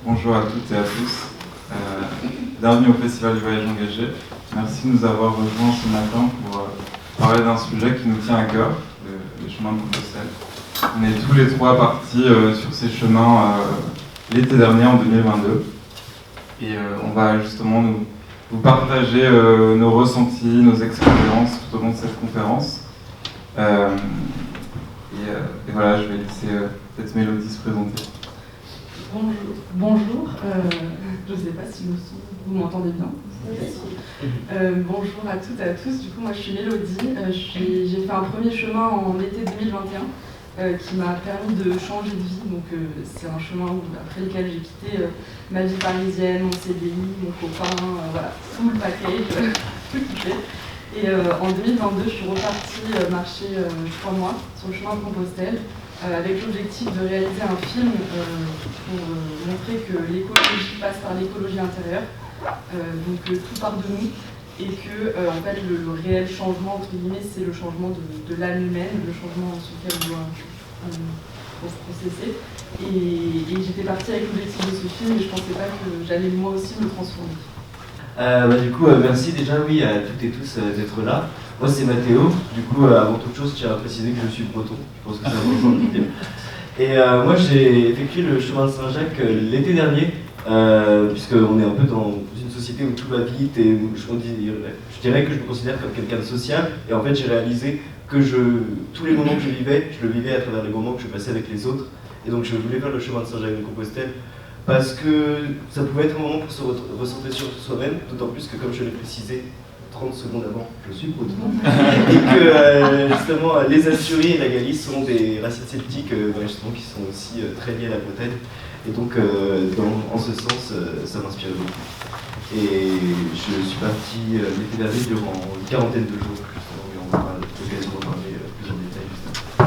Bonjour à toutes et à tous. Bienvenue au Festival du Voyage Engagé. Merci de nous avoir rejoints ce matin pour parler d'un sujet qui nous tient à cœur, le chemin de Compostelle. On est tous les trois partis sur ces chemins l'été dernier, en 2022. Et on va justement vous partager nos ressentis, nos expériences tout au long de cette conférence. Et voilà, je vais laisser peut-être Mélodie se présenter. Bonjour. Je ne sais pas si vous m'entendez bien. Bonjour à toutes et à tous. Du coup, moi, je suis Mélodie. J'ai fait un premier chemin en été 2021 qui m'a permis de changer de vie. Donc, c'est un chemin après lequel j'ai quitté ma vie parisienne, mon CDI, mon copain, voilà, tout le package, tout kiffé. Et en 2022, je suis repartie marcher 3 mois sur le chemin de Compostelle. Avec l'objectif de réaliser un film pour montrer que l'écologie passe par l'écologie intérieure, donc tout part de nous, et que en fait, le réel changement, entre guillemets, c'est le changement de l'âme humaine, le changement sur lequel on doit se processer. Et j'étais partie avec l'objectif de ce film, et je ne pensais pas que j'allais moi aussi me transformer. Du coup, merci déjà à toutes et tous d'être là. Moi c'est Mathéo, du coup avant toute chose je tiens à préciser que je suis breton, je pense que c'est important de le dire. Et moi j'ai effectué le chemin de Saint-Jacques l'été dernier, puisqu'on est un peu dans une société où tout va vite et où je dirais que je me considère comme quelqu'un de sociable, et en fait j'ai réalisé que tous les moments que je le vivais à travers les moments que je passais avec les autres, et donc je voulais faire le chemin de Saint-Jacques-de-Compostelle parce que ça pouvait être un moment pour se recentrer sur soi-même, d'autant plus que comme je l'ai précisé 30 secondes avant, je suis breton, et que justement les Asturies et la Galice sont des racines celtiques justement, qui sont aussi très liées à la Bretagne, et donc en ce sens ça m'inspire beaucoup. Et je suis parti l'été dernier durant une quarantaine de jours, justement, et on aura l'occasion d'en parler plus en détail juste après.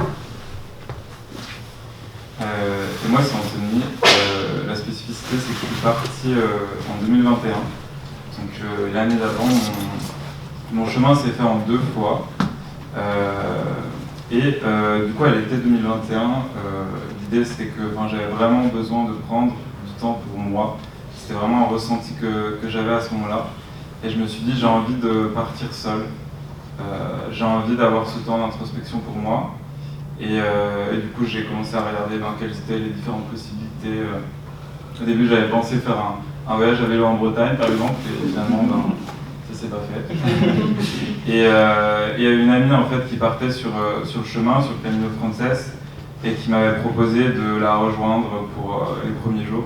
Et moi c'est Anthony. La spécificité c'est que je suis parti en 2021, donc l'année d'avant. Mon chemin s'est fait en 2 fois, du coup à l'été 2021, l'idée c'était que j'avais vraiment besoin de prendre du temps pour moi. C'était vraiment un ressenti que j'avais à ce moment-là, et je me suis dit j'ai envie de partir seul, j'ai envie d'avoir ce temps d'introspection pour moi, et du coup j'ai commencé à regarder quelles étaient les différentes possibilités. Au début j'avais pensé faire un voyage à vélo en Bretagne par exemple, et finalement c'est pas fait. Et il y a une amie en fait qui partait sur le chemin, sur le Camino Frances, et qui m'avait proposé de la rejoindre pour les premiers jours.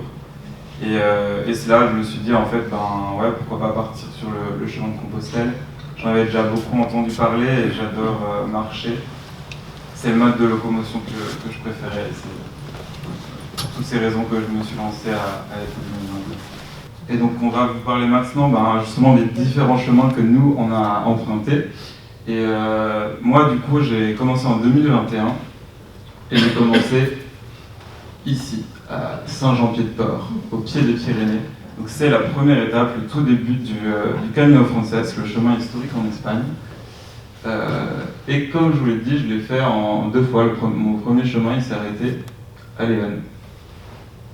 Et c'est là que je me suis dit en fait ouais, pourquoi pas partir sur le chemin de Compostelle. J'en avais déjà beaucoup entendu parler et j'adore marcher. C'est le mode de locomotion que je préférais. C'est pour toutes ces raisons que je me suis lancé à l'été 2022. Et donc on va vous parler maintenant justement des différents chemins que nous on a empruntés. Et moi du coup j'ai commencé en 2021 et j'ai commencé ici, à Saint-Jean-Pied-de-Port, au pied des Pyrénées. Donc c'est la première étape, le tout début du Camino Frances, le chemin historique en Espagne. Et comme je vous l'ai dit, je l'ai fait en 2 fois. Mon premier chemin il s'est arrêté à Léon.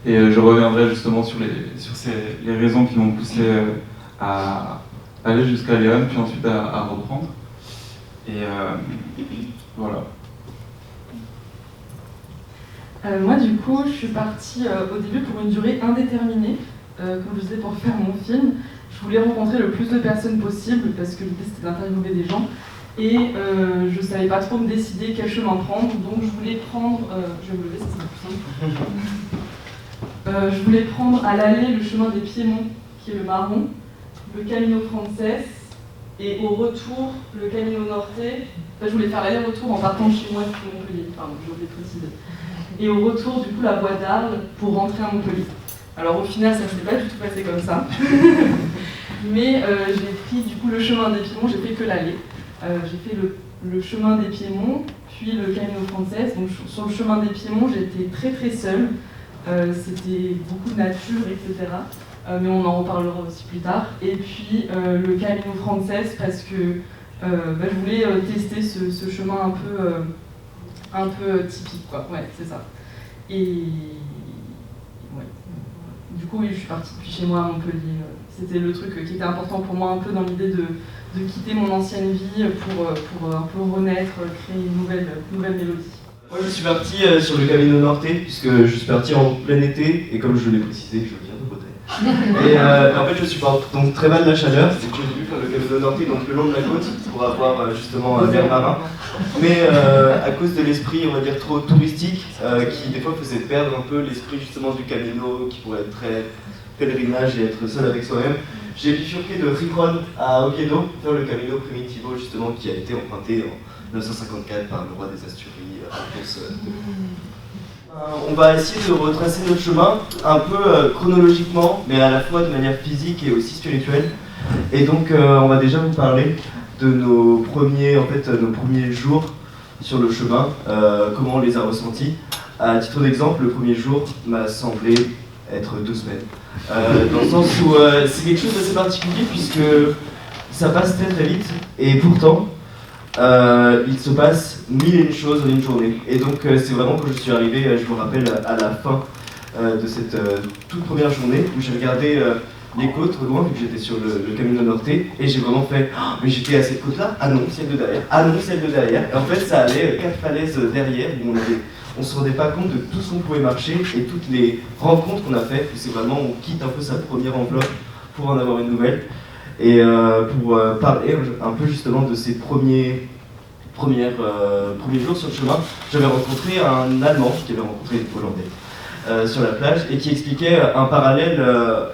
Et je reviendrai justement sur les raisons qui m'ont poussé à aller jusqu'à Léon, puis ensuite à reprendre. Et voilà. Moi, du coup, je suis partie au début pour une durée indéterminée, comme je disais, pour faire mon film. Je voulais rencontrer le plus de personnes possible parce que l'idée c'était d'interviewer des gens. Et je ne savais pas trop me décider quel chemin prendre, donc je voulais prendre. Je vais me lever, ça c'est plus simple. Je voulais prendre à l'aller le chemin des Piémonts, qui est le marron, le Camino Frances, et au retour, le Camino Norte. Je voulais faire l'aller-retour en partant de chez moi depuis Montpellier, pardon, je voulais préciser. Et au retour, du coup, la voie d'Arles pour rentrer à Montpellier. Alors au final, ça ne s'est pas du tout passé comme ça. Mais j'ai pris du coup le chemin des Piémonts, j'ai fait que l'aller. J'ai fait le chemin des Piémonts, puis le Camino Frances. Donc sur le chemin des Piémonts, j'étais très très seule. C'était beaucoup de nature, etc. Mais on en reparlera aussi plus tard. Et puis le Camino Frances, parce que je voulais tester ce chemin un peu typique, quoi. Ouais, c'est ça. Et ouais. Du coup, coup, oui, je suis partie depuis chez moi à Montpellier. C'était le truc qui était important pour moi, un peu dans l'idée de quitter mon ancienne vie pour un peu renaître, créer une nouvelle mélodie. Moi je suis parti sur le Camino Norte, puisque je suis parti en plein été, et comme je l'ai précisé, je viens de Bretagne. Et en fait je suis donc très mal de la chaleur, donc j'ai voulu faire le Camino Norte donc le long de la côte pour avoir justement l'air marin. Mais à cause de l'esprit, on va dire, trop touristique, qui des fois faisait perdre un peu l'esprit justement du Camino, qui pourrait être très pèlerinage et être seul avec soi-même, j'ai bifurqué de Gijón à Oviedo, faire le Camino Primitivo justement qui a été emprunté en 1954 par le roi des Asturies. On va essayer de retracer notre chemin un peu chronologiquement, mais à la fois de manière physique et aussi spirituelle. Et donc on va déjà vous parler de nos premiers jours sur le chemin, comment on les a ressentis. À titre d'exemple, le premier jour m'a semblé être 2 semaines. Dans le sens où c'est quelque chose d'assez particulier puisque ça passe très très vite et pourtant il se passe 1001 choses en une journée. Et donc c'est vraiment quand je suis arrivé, je me rappelle à la fin de cette toute première journée où j'ai regardé les côtes au loin vu que j'étais sur le Camino Norte et j'ai vraiment fait oh, mais j'étais à cette côte là, ah non celle de derrière, ah non celle de derrière. Et en fait ça allait 4 falaises derrière où on se rendait pas compte de tout ce qu'on pouvait marcher et toutes les rencontres qu'on a faites. C'est vraiment on quitte un peu sa première enveloppe pour en avoir une nouvelle. Et pour parler un peu justement de ces premiers jours sur le chemin, j'avais rencontré un Allemand qui avait rencontré des Hollandais sur la plage et qui expliquait un parallèle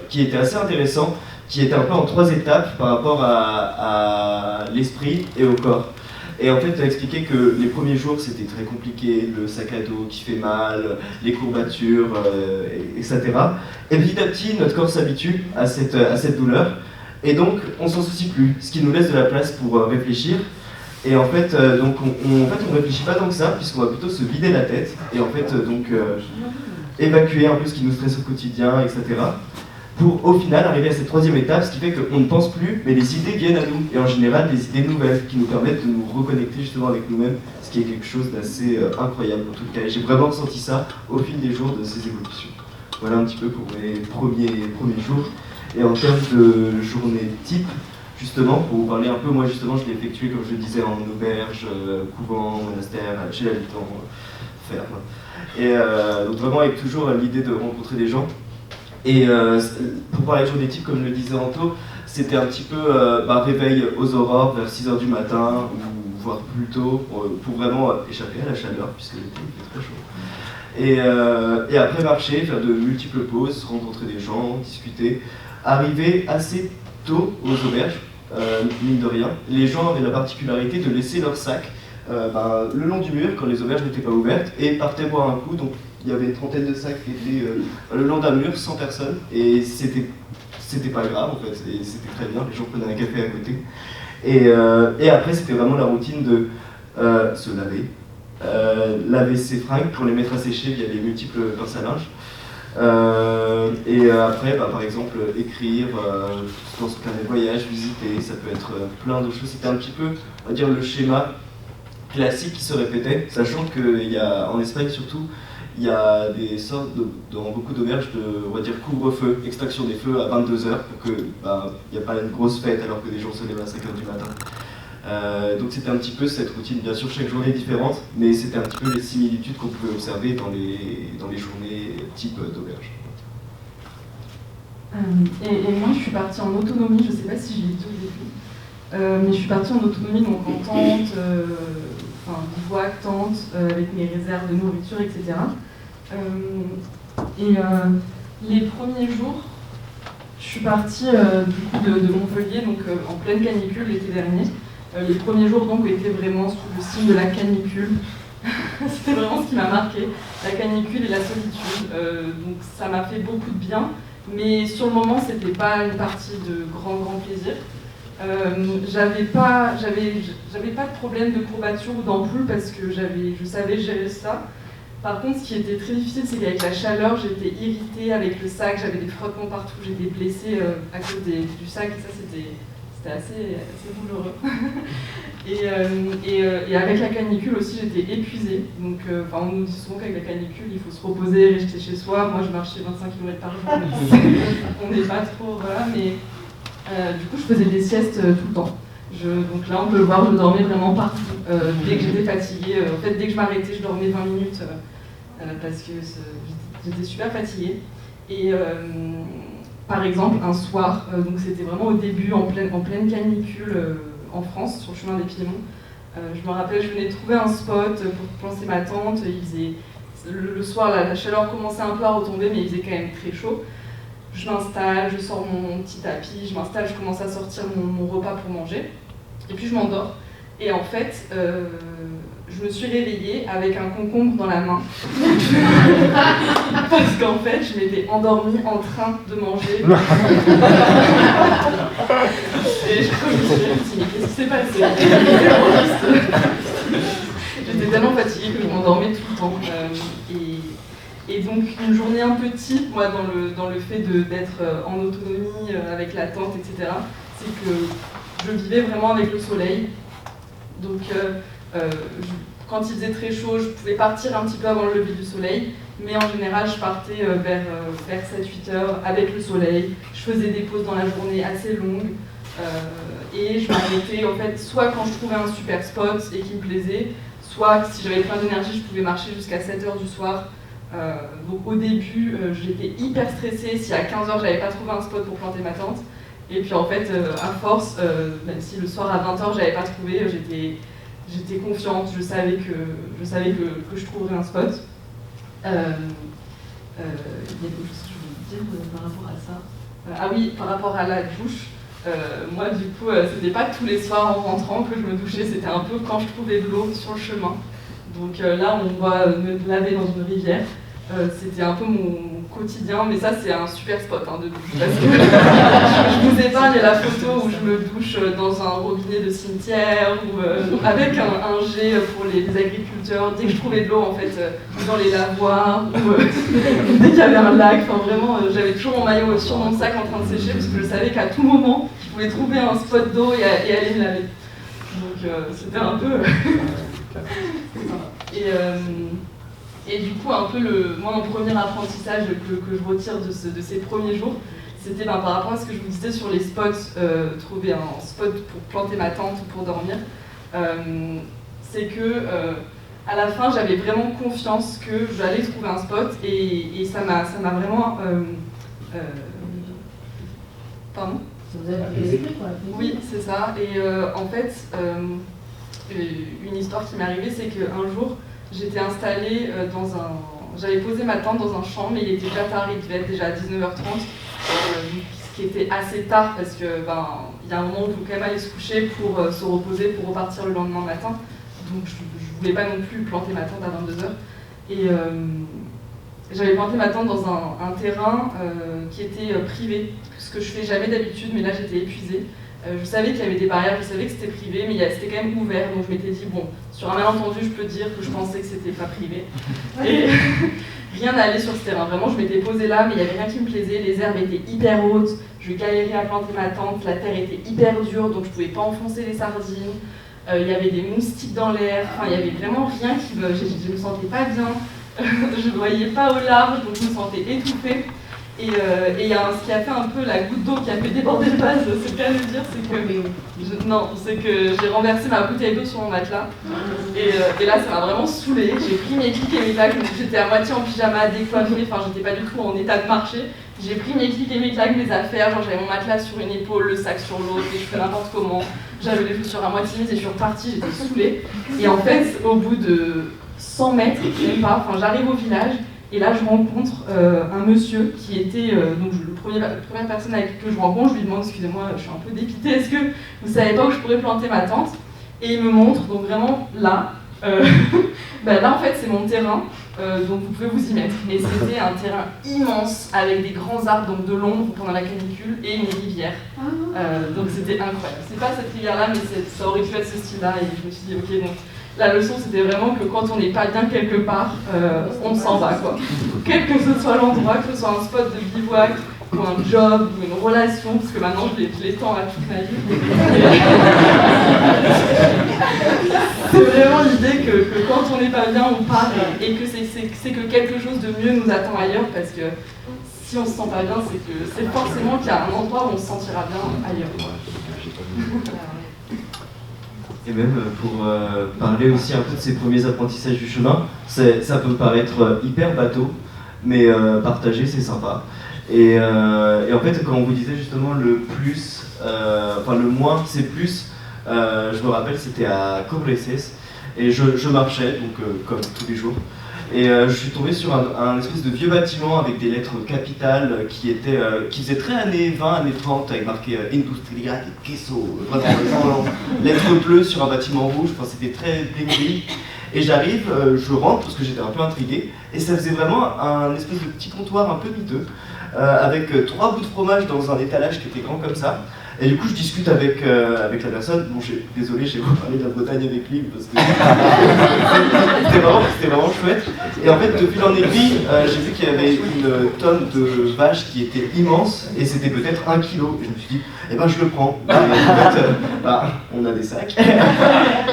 qui était assez intéressant, qui était un peu en 3 étapes par rapport à l'esprit et au corps. Et en fait, il a expliqué que les premiers jours c'était très compliqué, le sac à dos qui fait mal, les courbatures, etc. Et petit à petit, notre corps s'habitue à cette douleur. Et donc, on s'en soucie plus, ce qui nous laisse de la place pour réfléchir. Et en fait, donc on réfléchit pas tant que ça, puisqu'on va plutôt se vider la tête, et en fait, évacuer un peu ce qui nous stresse au quotidien, etc. Pour au final arriver à cette 3e étape, ce qui fait qu'on ne pense plus, mais les idées viennent à nous, et en général des idées nouvelles, qui nous permettent de nous reconnecter justement avec nous-mêmes, ce qui est quelque chose d'assez incroyable en tout cas. Et j'ai vraiment ressenti ça au fil des jours de ces évolutions. Voilà un petit peu pour mes premiers jours. Et en termes de journée type, justement, pour vous parler un peu, moi justement je l'ai effectué comme je le disais en auberge, couvent, monastère, chez l'habitant, ferme. Et donc vraiment avec toujours l'idée de rencontrer des gens. Et pour parler de journée type, comme le disait Anto, c'était un petit peu réveil aux aurores vers 6h du matin, ou voire plus tôt, pour vraiment échapper à la chaleur, puisque l'été fait très chaud. Et après marcher, faire de multiples pauses, rencontrer des gens, discuter. Arriver assez tôt aux auberges, mine de rien. Les gens avaient la particularité de laisser leurs sacs le long du mur quand les auberges n'étaient pas ouvertes et partaient boire un coup. Donc il y avait une trentaine de sacs qui étaient le long d'un mur sans personne et c'était pas grave en fait, et c'était très bien, les gens prenaient un café à côté. Et après c'était vraiment la routine de se laver, laver ses fringues pour les mettre à sécher via les multiples pinces à linge. Et après, par exemple, écrire dans son carnet de voyage, visiter, ça peut être plein de choses. C'était un petit peu, on va dire, le schéma classique qui se répétait, sachant qu'en Espagne surtout, il y a des sortes, dans beaucoup d'auberges, on va dire, couvre-feu, extraction des feux à 22h, pour qu'il n'y a pas une grosse fête alors que les gens se lèvent à 5h du matin. Donc c'était un petit peu cette routine, bien sûr chaque journée est différente, mais c'était un petit peu les similitudes qu'on pouvait observer dans les journées type d'auberge. Et moi je suis partie en autonomie, je ne sais pas si je l'ai dit au début, mais je suis partie en autonomie, donc en tente, bivouac, tente, avec mes réserves de nourriture, etc. Les premiers jours, je suis partie du coup de Montpellier, donc en pleine canicule l'été dernier. Les premiers jours donc étaient vraiment sous le signe de la canicule. C'était vraiment ce qui m'a marqué, la canicule et la solitude. Donc ça m'a fait beaucoup de bien, mais sur le moment c'était pas une partie de grand plaisir. J'avais pas de problème de courbature ou d'ampoule parce que je savais gérer ça. Par contre, ce qui était très difficile, c'est qu'avec la chaleur, j'étais irritée avec le sac, j'avais des frottements partout, j'étais blessée à cause du sac, et ça c'était c'était assez douloureux. Et avec la canicule aussi, j'étais épuisée. Donc, on nous dit souvent qu'avec la canicule, il faut se reposer, rester chez soi. Moi, je marchais 25 km par jour. On n'est pas trop, voilà. Mais du coup, je faisais des siestes tout le temps. Donc là, on peut le voir, je dormais vraiment partout. Dès que j'étais fatiguée, en fait, dès que je m'arrêtais, je dormais 20 minutes parce que j'étais super fatiguée. Et par exemple, un soir, donc c'était vraiment au début, en pleine canicule en France, sur le chemin des Piémonts. Je me rappelle, je venais de trouver un spot pour planter ma tente. Le soir, la chaleur commençait un peu à retomber, mais il faisait quand même très chaud. Je m'installe, je sors mon petit tapis, je m'installe, je commence à sortir mon repas pour manger. Et puis je m'endors. Et en fait, je me suis réveillée avec un concombre dans la main. Parce qu'en fait, je m'étais endormie en train de manger. Et je me suis dit, mais qu'est-ce qui s'est passé? J'étais tellement fatiguée que je m'endormais tout le temps. Et donc une journée un peu type, moi, dans le fait d'être en autonomie avec la tente, etc., c'est que je vivais vraiment avec le soleil. Donc quand il faisait très chaud, je pouvais partir un petit peu avant le lever du soleil, mais en général, je partais vers 7-8 heures avec le soleil. Je faisais des pauses dans la journée assez longues. Et je m'arrêtais, en fait, soit quand je trouvais un super spot et qui me plaisait, soit si j'avais plein d'énergie, je pouvais marcher jusqu'à 7h du soir. Donc au début, j'étais hyper stressée si à 15h j'avais pas trouvé un spot pour planter ma tente. Et puis en fait, à force, même si le soir à 20h j'avais pas trouvé, j'étais confiante, je savais que je trouverais un spot. Il y a quelque chose que je voulais dire par rapport à ça. Ah oui, par rapport à la douche. Moi, du coup, c'était pas tous les soirs en rentrant que je me douchais, c'était un peu quand je trouvais de l'eau sur le chemin. Donc là, on va me laver dans une rivière. C'était un peu mon quotidien, mais ça, c'est un super spot de douche. Parce que je vous épargne la photo où je me douche dans un robinet de cimetière ou avec un jet pour les agriculteurs. Dès que je trouvais de l'eau, en fait, dans les lavoirs, ou dès qu'il y avait un lac, enfin vraiment, j'avais toujours mon maillot sur mon sac en train de sécher parce que je savais qu'à tout moment, je pouvais trouver un spot d'eau et aller me laver. Donc c'était un peu... Et du coup, un peu moi, mon premier apprentissage que je retire de ces premiers jours, c'était par rapport à ce que je vous disais sur les spots, trouver un spot pour planter ma tente ou pour dormir. C'est que à la fin, j'avais vraiment confiance que j'allais trouver un spot et ça m'a vraiment... Pardon ? Vous avez l'esprit, quoi. Oui, c'est ça. Et en fait, une histoire qui m'est arrivée, c'est qu'un jour, j'étais installée j'avais posé ma tente dans un champ, mais il était déjà tard, il devait être déjà à 19h30, ce qui était assez tard parce que il y a un moment où il faut quand même aller se coucher pour se reposer, pour repartir le lendemain matin. Donc je voulais pas non plus planter ma tente à 22h. Et j'avais planté ma tente dans un terrain qui était privé, ce que je fais jamais d'habitude, mais là j'étais épuisée. Je savais qu'il y avait des barrières, je savais que c'était privé, mais c'était quand même ouvert, donc je m'étais dit, bon, sur un malentendu, je peux dire que je pensais que c'était pas privé. Et rien n'allait sur ce terrain, vraiment, je m'étais posée là, mais il n'y avait rien qui me plaisait, les herbes étaient hyper hautes, je galérais à planter ma tente, la terre était hyper dure, donc je pouvais pas enfoncer les sardines, il y avait des moustiques dans l'air, enfin, il y avait vraiment rien qui me... Je me sentais pas bien, je ne voyais pas au large, donc je me sentais étouffée. Et il y a ce qui a fait un peu la goutte d'eau qui a fait déborder le vase, c'est le cas de le dire, c'est que j'ai renversé ma bouteille d'eau sur mon matelas. Et là, ça m'a vraiment saoulée. J'ai pris mes clics et mes claques, j'étais à moitié en pyjama, décoiffée, enfin j'étais pas du tout en état de marcher. J'ai pris mes clics et mes claques, mes affaires, genre j'avais mon matelas sur une épaule, le sac sur l'autre, et je fais n'importe comment. J'avais les chaussures à moitié mises et je suis repartie, j'étais saoulée. Et en fait, au bout de 100 mètres, même pas, enfin j'arrive au village. Et là, je rencontre un monsieur qui était donc la première personne avec qui je rencontre. Je lui demande, excusez-moi, je suis un peu dépitée, est-ce que vous savez pas où je pourrais planter ma tente? Et il me montre, donc vraiment là. Là, en fait, c'est mon terrain, donc vous pouvez vous y mettre. Et c'était un terrain immense avec des grands arbres, donc de l'ombre pendant la canicule, et une rivière. Donc c'était incroyable. C'est pas cette rivière-là, mais ça aurait pu être ce style-là. Et je me suis dit, ok, donc. La leçon, c'était vraiment que quand on n'est pas bien quelque part, on s'en va, quoi. Quel que ce soit l'endroit, que ce soit un spot de bivouac, comme un job ou une relation, parce que maintenant je l'étends à toute ma vie. C'est vraiment l'idée que quand on n'est pas bien, on part et que c'est que quelque chose de mieux nous attend ailleurs, parce que si on se sent pas bien, c'est forcément qu'il y a un endroit où on se sentira bien ailleurs. Et même pour parler aussi un peu de ces premiers apprentissages du chemin, ça peut paraître hyper bateau, mais partager c'est sympa. Et en fait, quand on vous disait justement le plus, enfin le moins c'est plus, je me rappelle c'était à Cobreses, et je marchais, donc comme tous les jours. Et je suis tombé sur un espèce de vieux bâtiment avec des lettres capitales qui faisait très années 20, années 30, avec marqué Industria de Queso, vraiment lettres bleues sur un bâtiment rouge, enfin, c'était très bling. Et j'arrive, je rentre parce que j'étais un peu intrigué, et ça faisait vraiment un espèce de petit comptoir un peu miteux, avec 3 bouts de fromage dans un étalage qui était grand comme ça. Et du coup, je discute avec la personne. Bon, désolé, j'ai pas parlé de la Bretagne avec lui parce que c'était vraiment chouette. Et en fait, de fil en aiguille, j'ai vu qu'il y avait une tonne de vaches qui était immense et c'était peut-être 1 kilo. Et je me suis dit, eh ben, je le prends. Et en fait, on a des sacs.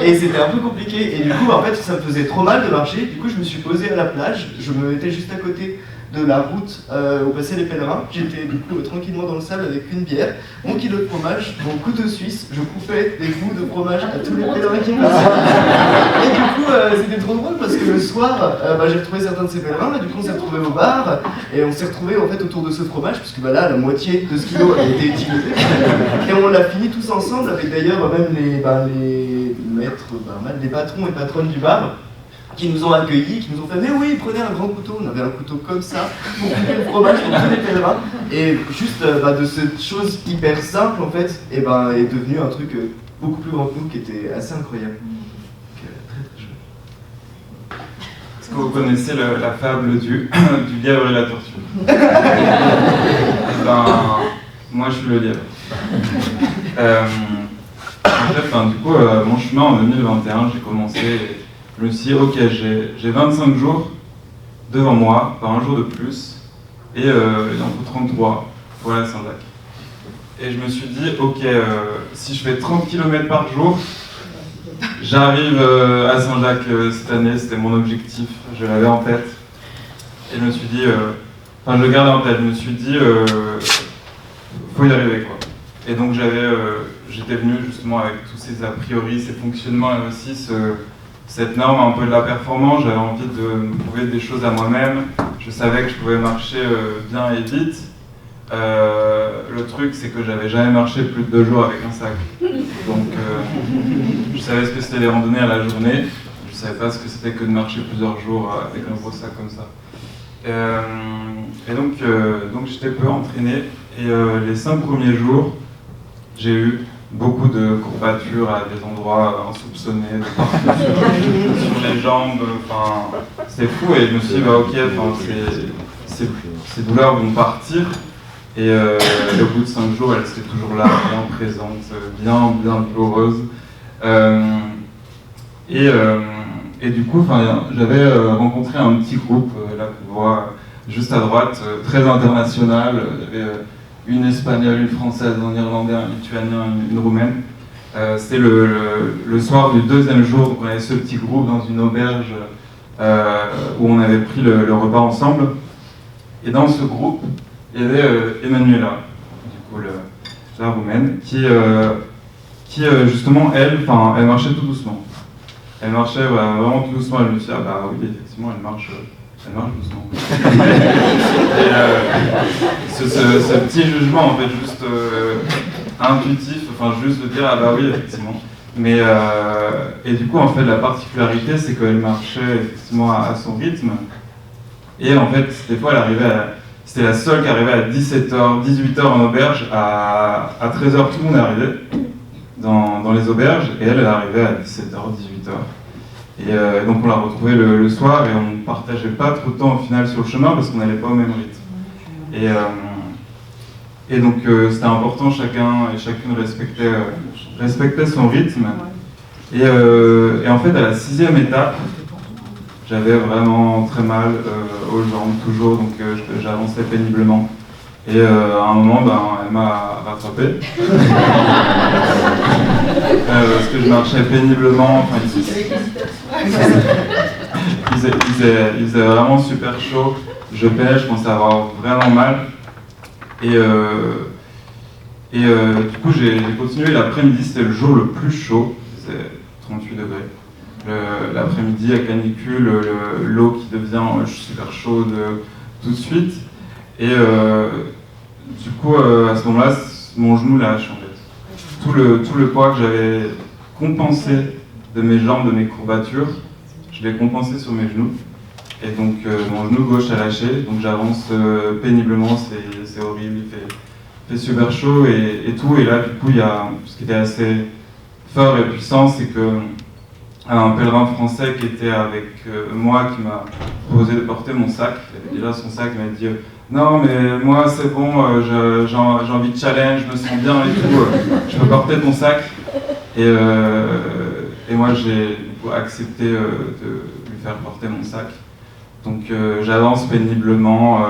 Et c'était un peu compliqué. Et du coup, en fait, ça me faisait trop mal de marcher. Du coup, je me suis posé à la plage. Je me mettais juste à côté de la route où passaient les pèlerins. J'étais du coup tranquillement dans le sable avec une bière, mon kilo de fromage, mon couteau suisse, je coupais des bouts de fromage à tous les pèlerins qui passaient. Et du coup c'était trop drôle parce que le soir j'ai retrouvé certains de ces pèlerins, et du coup on s'est retrouvés au bar et on s'est retrouvés en fait autour de ce fromage puisque là la moitié de ce kilo a été utilisé et on l'a fini tous ensemble avec d'ailleurs même les maîtres, les patrons et patronnes du bar qui nous ont accueillis, qui nous ont fait « Mais oui, prenez un grand couteau !» On avait un couteau comme ça pour couper le fromage pour tous les pèlerins. Et juste de cette chose hyper simple, en fait, est devenu un truc beaucoup plus grand que nous, qui était assez incroyable. Donc, très très chouette. Est-ce que vous connaissez la fable du lièvre et la tortue? Moi je suis le lièvre. En fait, du coup, mon chemin en 2021, j'ai commencé... Je me suis dit, ok, j'ai 25 jours devant moi, par un jour de plus, et il en faut 33 pour aller à Saint-Jacques. Et je me suis dit, ok, si je fais 30 km par jour, j'arrive à Saint-Jacques cette année, c'était mon objectif, je l'avais en tête. Et je me suis dit, je le gardais en tête, je me suis dit, faut y arriver quoi. Et donc j'étais venu justement avec tous ces a priori, ces fonctionnements et aussi cette norme un peu de la performance. J'avais envie de me prouver des choses à moi-même. Je savais que je pouvais marcher bien et vite. Le truc, c'est que j'avais jamais marché plus de 2 jours avec un sac. Donc, je savais ce que c'était les randonnées à la journée. Je savais pas ce que c'était que de marcher plusieurs jours avec un gros sac comme ça. Et donc j'étais peu entraîné. Et les 5 premiers jours, j'ai eu beaucoup de courbatures à des endroits insoupçonnés, de partout sur les jambes, c'est fou. Et je me suis dit, ok, ces douleurs vont partir. Et au bout de 5 jours, elles étaient toujours là, bien présentes, bien douloureuses. Et du coup, j'avais rencontré un petit groupe, là qu'on voit juste à droite, très international. Il y avait une espagnole, une française, un irlandais, un lituanien, une roumaine. C'était le soir du 2e jour, donc on avait ce petit groupe dans une auberge où on avait pris le repas ensemble. Et dans ce groupe, il y avait Emanuela, du coup la roumaine, qui justement, elle marchait tout doucement. Elle marchait vraiment tout doucement. Je me suis dit, oui, effectivement, elle marche doucement. Et ce petit jugement, en fait, juste intuitif, juste de dire, oui, effectivement. Mais, et du coup, en fait, la particularité, c'est qu'elle marchait effectivement à son rythme. Et en fait, des fois, c'était la seule qui arrivait à 17h, 18h en auberge. À 13h, tout le monde est arrivé dans les auberges. Et elle arrivait à 17h, 18h. Et donc on l'a retrouvée le soir et on ne partageait pas trop de temps au final sur le chemin parce qu'on n'allait pas au même rythme. Et donc c'était important, chacun et chacune respectait son rythme. Et en fait à la 6e étape, j'avais vraiment très mal aux jambes toujours, donc j'avançais péniblement. Et à un moment, elle m'a rattrapé. Parce que je marchais péniblement. Enfin, il faisait vraiment super chaud. Je peinais, je pensais avoir vraiment mal. Et du coup, j'ai continué l'après-midi. C'était le jour le plus chaud. C'était 38 degrés. L'après-midi, la canicule, l'eau qui devient super chaude tout de suite. Et du coup, à ce moment-là, mon genou lâche en fait. Tout le poids que j'avais compensé de mes jambes, de mes courbatures, je l'ai compensé sur mes genoux. Et donc mon genou gauche a lâché, donc j'avance péniblement, c'est horrible, il fait super chaud et tout. Et là, du coup, il y a ce qui était assez fort et puissant, c'est que un pèlerin français qui était avec moi, qui m'a proposé de porter mon sac. Il avait déjà son sac, il m'a dit non mais moi c'est bon, j'ai envie de challenge, je me sens bien et tout, je peux porter ton sac. Et moi j'ai accepté de lui faire porter mon sac. Donc j'avance péniblement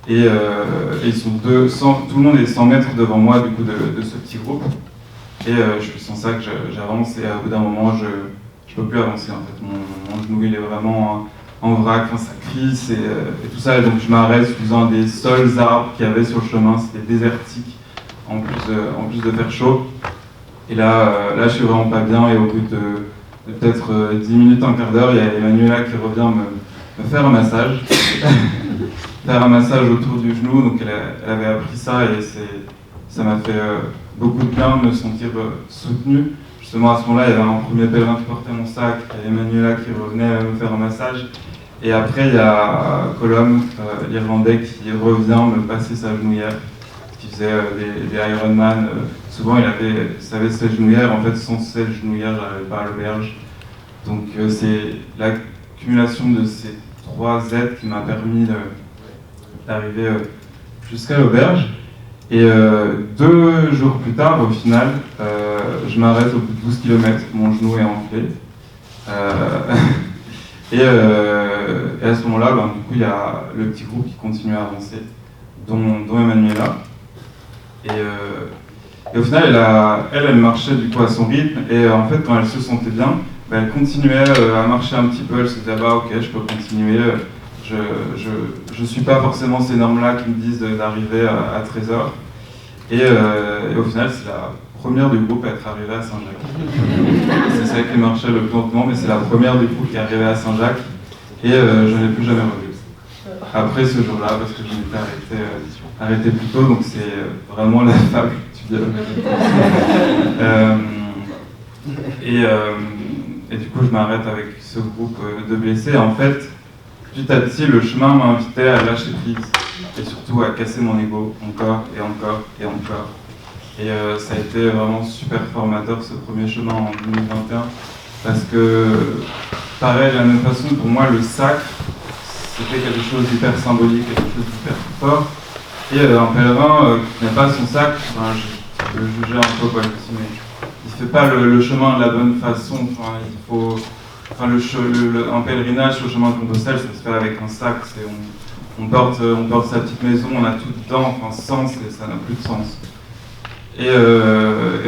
et ils sont tout le monde est 100 mètres devant moi du coup de ce petit groupe. Et je suis sans sac, j'avance et au bout d'un moment je peux plus avancer en fait. Mon genou il est vraiment en vrac, enfin, ça crisse et tout ça. Et donc je m'arrête sous un des seuls arbres qu'il y avait sur le chemin, c'était désertique en plus de faire chaud. Et là je suis vraiment pas bien et au bout de peut-être 10 minutes, un quart d'heure, il y a Emmanuela qui revient me faire un massage. Faire un massage autour du genou, donc elle avait appris ça et ça m'a fait beaucoup de bien de me sentir soutenu. Justement à ce moment-là, il y avait un premier pèlerin qui portait mon sac, il y avait Emmanuela qui revenait me faire un massage. Et après, il y a Colum, l'Irlandais, qui revient me passer sa genouillère, qui faisait des Ironman. Souvent, il avait sa genouillère. En fait, sans cette genouillère, j'arrivais pas à l'auberge. Donc, c'est l'accumulation de ces 3 aides qui m'a permis d'arriver jusqu'à l'auberge. Et 2 jours plus tard, au final, je m'arrête au bout de 12 km, mon genou est enflé. Et à ce moment-là, du coup, il y a le petit groupe qui continue à avancer, dont Emmanuela. Et au final, elle marchait du coup à son rythme, et en fait, quand elle se sentait bien, elle continuait à marcher un petit peu, elle se disait bah ok, je peux continuer, je suis pas forcément ces normes-là qui me disent d'arriver à 13h. Et au final, c'est la première du groupe à être arrivée à Saint-Jacques. C'est celle qui marchait le plus lentement, mais c'est la première du groupe qui est arrivée à Saint-Jacques. Et je n'ai plus jamais revu. Après ce jour-là, parce que je m'étais arrêté plus tôt, donc c'est vraiment la fable que tu viens et du coup, je m'arrête avec ce groupe de blessés. En fait, petit à petit, le chemin m'invitait à lâcher prise et surtout à casser mon ego encore et encore et encore. Et ça a été vraiment super formateur ce premier chemin en 2021 parce que, pareil, de la même façon, pour moi, le sac, c'était quelque chose d'hyper symbolique, quelque chose d'hyper fort. Et un pèlerin qui n'a pas son sac, je le jugeais un peu, quoi, mais il ne fait pas le chemin de la bonne façon. Un pèlerinage au chemin de Compostelle, ça se fait avec un sac. On porte sa petite maison, on a tout dedans, sans, ça n'a plus de sens. Et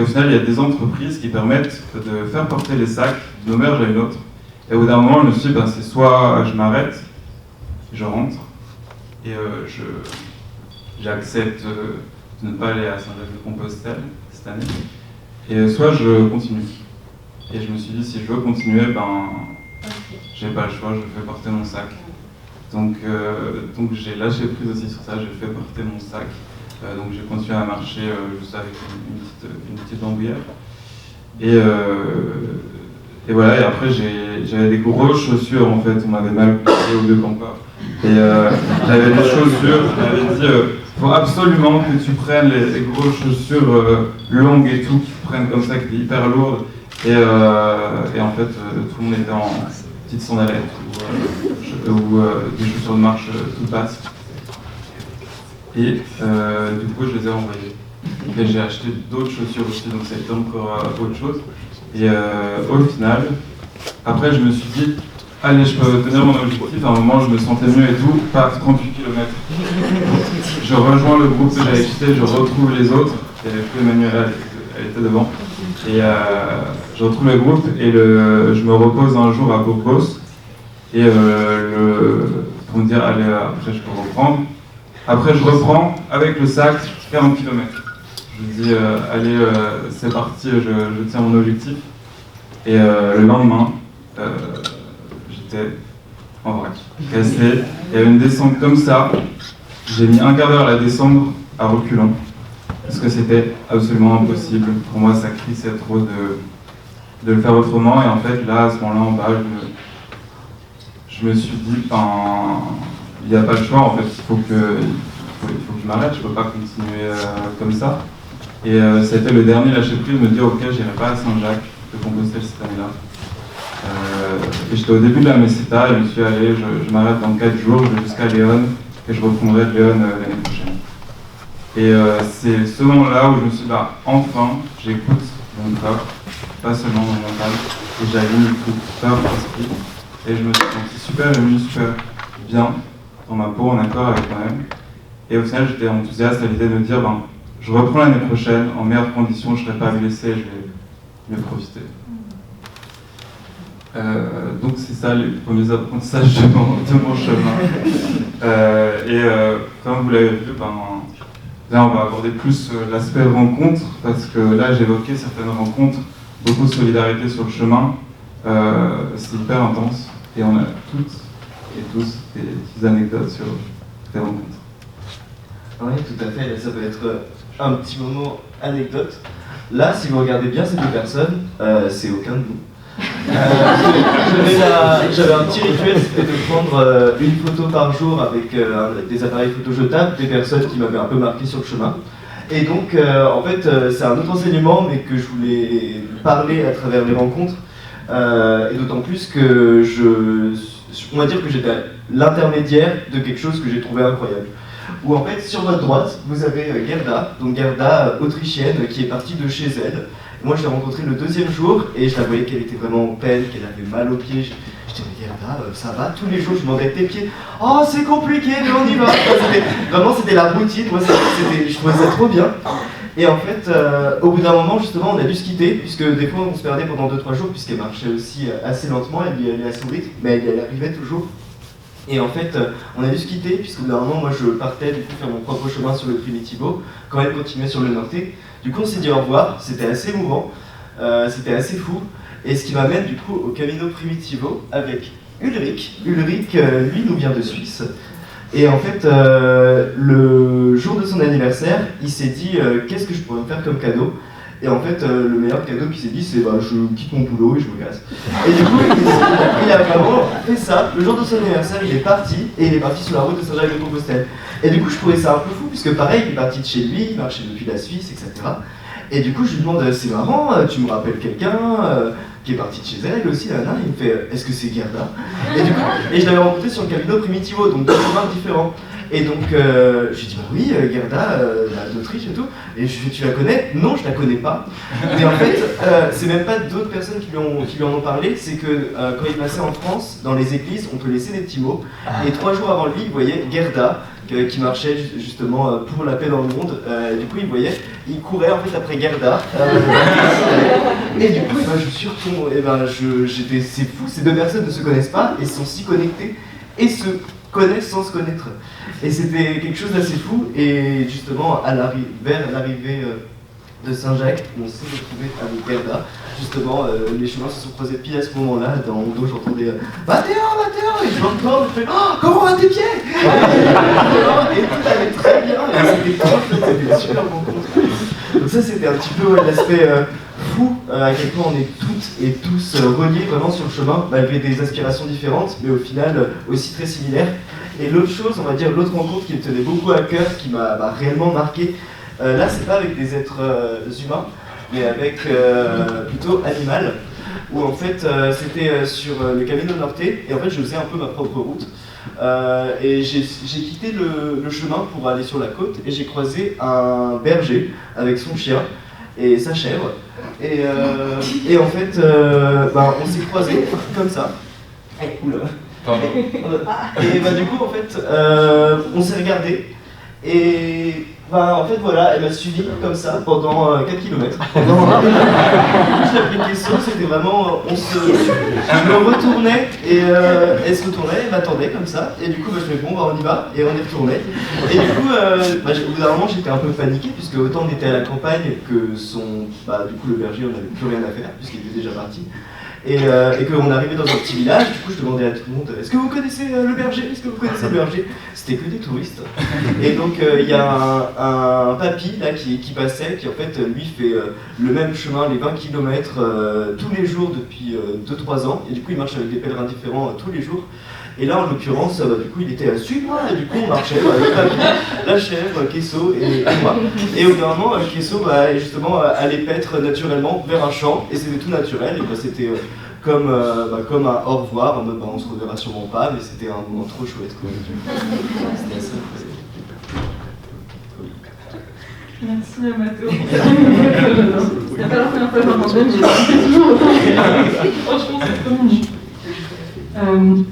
au final, il y a des entreprises qui permettent de faire porter les sacs d'une auberge à une autre. Et au bout d'un moment, je me suis dit, c'est soit je m'arrête, je rentre, et j'accepte de ne pas aller à Saint-Jacques-de-Compostelle cette année, et soit je continue. Et je me suis dit, si je veux continuer, j'ai pas le choix, je fais porter mon sac. Donc j'ai lâché prise aussi sur ça, j'ai fait porter mon sac. Donc j'ai continué à marcher juste avec une petite bandoulière. Et voilà, et après j'avais des grosses chaussures en fait, on m'avait mal coupé aux 2 campeurs. Et j'avais des chaussures, on m'avait dit faut absolument que tu prennes les grosses chaussures longues et tout, qui prennent comme ça, qui étaient hyper lourdes. Et en fait, tout le monde était en petites sandalettes ou des chaussures de marche toutes basses. Et du coup, je les ai envoyées. Et j'ai acheté d'autres chaussures aussi, donc ça a été encore autre chose. Et au final, après, je me suis dit, allez, je peux tenir mon objectif. À un moment, je me sentais mieux et tout, paf, 38 km. je rejoins le groupe que j'avais quitté, je retrouve les autres. Il n'y avait plus Emmanuelle, elle était devant. Et je retrouve le groupe et je me repose un jour à Burgos. Et pour me dire, allez, après je peux reprendre. Après je reprends avec le sac 40 km. Je me dis, allez, c'est parti, je tiens mon objectif. Et le lendemain, j'étais en vrac, cassé. Il y avait une descente comme ça. J'ai mis un quart d'heure à la descendre à reculons. Parce que c'était absolument impossible. Pour moi, ça crissait trop de le faire autrement. Et en fait, là, à ce moment-là, en bas, je me suis dit, il n'y a pas le choix. En fait, il faut que je m'arrête. Je ne peux pas continuer comme ça. Et c'était le dernier lâcher-prise de me dire, ok, j'irai pas à Saint-Jacques de Compostelle cette année-là. Et j'étais au début de la Meseta et je me suis allé, je m'arrête dans 4 jours, je vais jusqu'à Léon et je reprendrai de Léon l'année prochaine. Et c'est ce moment-là où je me suis dit, enfin, j'écoute mon corps, pas seulement mon mental, et j'aligne tout, corps, esprit. Et je me suis senti super ému, super bien dans ma peau, en accord avec moi-même. Et au final, j'étais enthousiaste à l'idée de me dire, je reprends l'année prochaine, en meilleures conditions, je ne serai pas blessé, je vais mieux profiter. Donc c'est ça les premiers apprentissages de mon chemin. Comme vous l'avez vu, là on va aborder plus l'aspect rencontre, parce que là j'évoquais certaines rencontres, beaucoup de solidarité sur le chemin. C'est hyper intense et on a toutes et tous des petites anecdotes sur des rencontres. Oui, tout à fait, ça peut être un petit moment anecdote. Là, si vous regardez bien ces deux personnes, c'est aucun de nous. J'avais un petit rituel, c'était de prendre une photo par jour avec des appareils photo jetables, des personnes qui m'avaient un peu marqué sur le chemin. Et donc, en fait, c'est un autre enseignement, mais que je voulais parler à travers les rencontres. Et d'autant plus que on va dire que j'étais l'intermédiaire de quelque chose que j'ai trouvé incroyable. Où en fait, sur votre droite, vous avez Gerda, donc Gerda autrichienne, qui est partie de chez elle. Moi, je l'ai rencontrée le 2e jour et je la voyais qu'elle était vraiment en peine, qu'elle avait mal aux pieds. Je disais, mais Gerda, ça va? Tous les jours, je lui demandais tes pieds. Oh, c'est compliqué, mais on y va. Vraiment, c'était la routine. Moi, je trouvais ça trop bien. Et en fait, au bout d'un moment, justement, on a dû se quitter, puisque des fois, on se perdait pendant 2-3 jours, puisqu'elle marchait aussi assez lentement, elle y allait à son rythme, mais elle y arrivait toujours. Et en fait, on a dû se quitter, puisqu'au bout d'un moment, moi, je partais du coup faire mon propre chemin sur le Primitivo, quand elle continuait sur le Norte. Du coup, on s'est dit au revoir, c'était assez émouvant, c'était assez fou. Et ce qui m'amène du coup au Camino Primitivo avec Ulrich. Ulrich, lui, nous vient de Suisse. Et en fait, le jour de son anniversaire, il s'est dit qu'est-ce que je pourrais me faire comme cadeau. Et en fait, le meilleur cadeau qu'il s'est dit, c'est je quitte mon boulot et je me casse. Et du coup, il a vraiment fait ça. Le jour de son anniversaire, il est parti et il est parti sur la route de Saint-Jacques-de-Compostelle. Et du coup, je trouvais ça un peu fou, puisque pareil, il est parti de chez lui, il marchait depuis la Suisse, etc. Et du coup, je lui demande, c'est marrant, tu me rappelles quelqu'un qui est parti de chez elle aussi, là, il me fait, est-ce que c'est Gerda? Et je l'avais rencontré sur le Camino Primitivo, donc deux chemins différents. Et donc, je lui dis, oui, Gerda, d'Autriche et tout. Et je lui dis, tu la connais? Non, je la connais pas. Et en fait, c'est même pas d'autres personnes qui lui en ont parlé, c'est que quand il passait en France, dans les églises, on te laissait des petits mots. Et 3 jours avant lui, il voyait Gerda, qui marchait justement pour la paix dans le monde. Du coup, il courait en fait après Gerda. Et du coup, je suis retombé. C'est fou, ces deux personnes ne se connaissent pas et sont si connectées et se connaissent sans se connaître. Et c'était quelque chose d'assez fou. Et justement, vers l'arrivée de Saint-Jacques, on s'est retrouvé avec Gerda. Justement, les chemins se sont croisés pile à ce moment-là. Dans mon dos, j'entendais Mathéo, et je m'entends, je fais comment va tes pieds? Et tout allait très bien. Et c'était trop chouette, c'était une super rencontre. Donc ça, c'était un petit peu l'aspect fou, à quel point on est toutes et tous reliés vraiment sur le chemin, malgré des aspirations différentes, mais au final aussi très similaires. Et l'autre chose, on va dire l'autre rencontre qui me tenait beaucoup à cœur, qui m'a réellement marqué, là c'est pas avec des êtres humains, mais avec plutôt animal, où en fait c'était sur le Camino Norte, et en fait je faisais un peu ma propre route. Et j'ai quitté le chemin pour aller sur la côte, et j'ai croisé un berger avec son chien et sa chèvre. Et en fait, on s'est croisés comme ça. Et du coup, en fait, on s'est regardé. Et en fait voilà, elle m'a suivi comme ça pendant 4 km. Pendant un je l'appelais Kesso, c'était vraiment, je me retournais et elle se retournait, elle m'attendait comme ça. Et du coup je me dis bon on y va, et on y retournait. Et du coup au bout d'un moment j'étais un peu paniqué, puisque autant on était à la campagne que du coup le berger on n'avait plus rien à faire puisqu'il était déjà parti. Et qu'on arrivait dans un petit village, du coup je demandais à tout le monde est-ce que vous connaissez le berger? Est-ce que vous connaissez le berger? C'était que des touristes. Et donc il y a un papy là qui passait, qui en fait lui fait le même chemin, les 20 km tous les jours depuis 2-3 ans, et du coup il marche avec des pèlerins différents tous les jours. Et là, en l'occurrence, du coup, il était à suis-moi, et du coup, on marchait, le papy, la chèvre, Kesso et moi. Et au bout d'un moment, Kesso, justement, allait paître naturellement vers un champ, et c'était tout naturel, et c'était comme un au revoir, en mode on se reverra sûrement pas, mais c'était un moment trop chouette, quoi. C'était assez incroyable. Merci Mathéo. C'est pas la première fois que j'entendais, mais c'est toujours franchement, c'est trop mignon.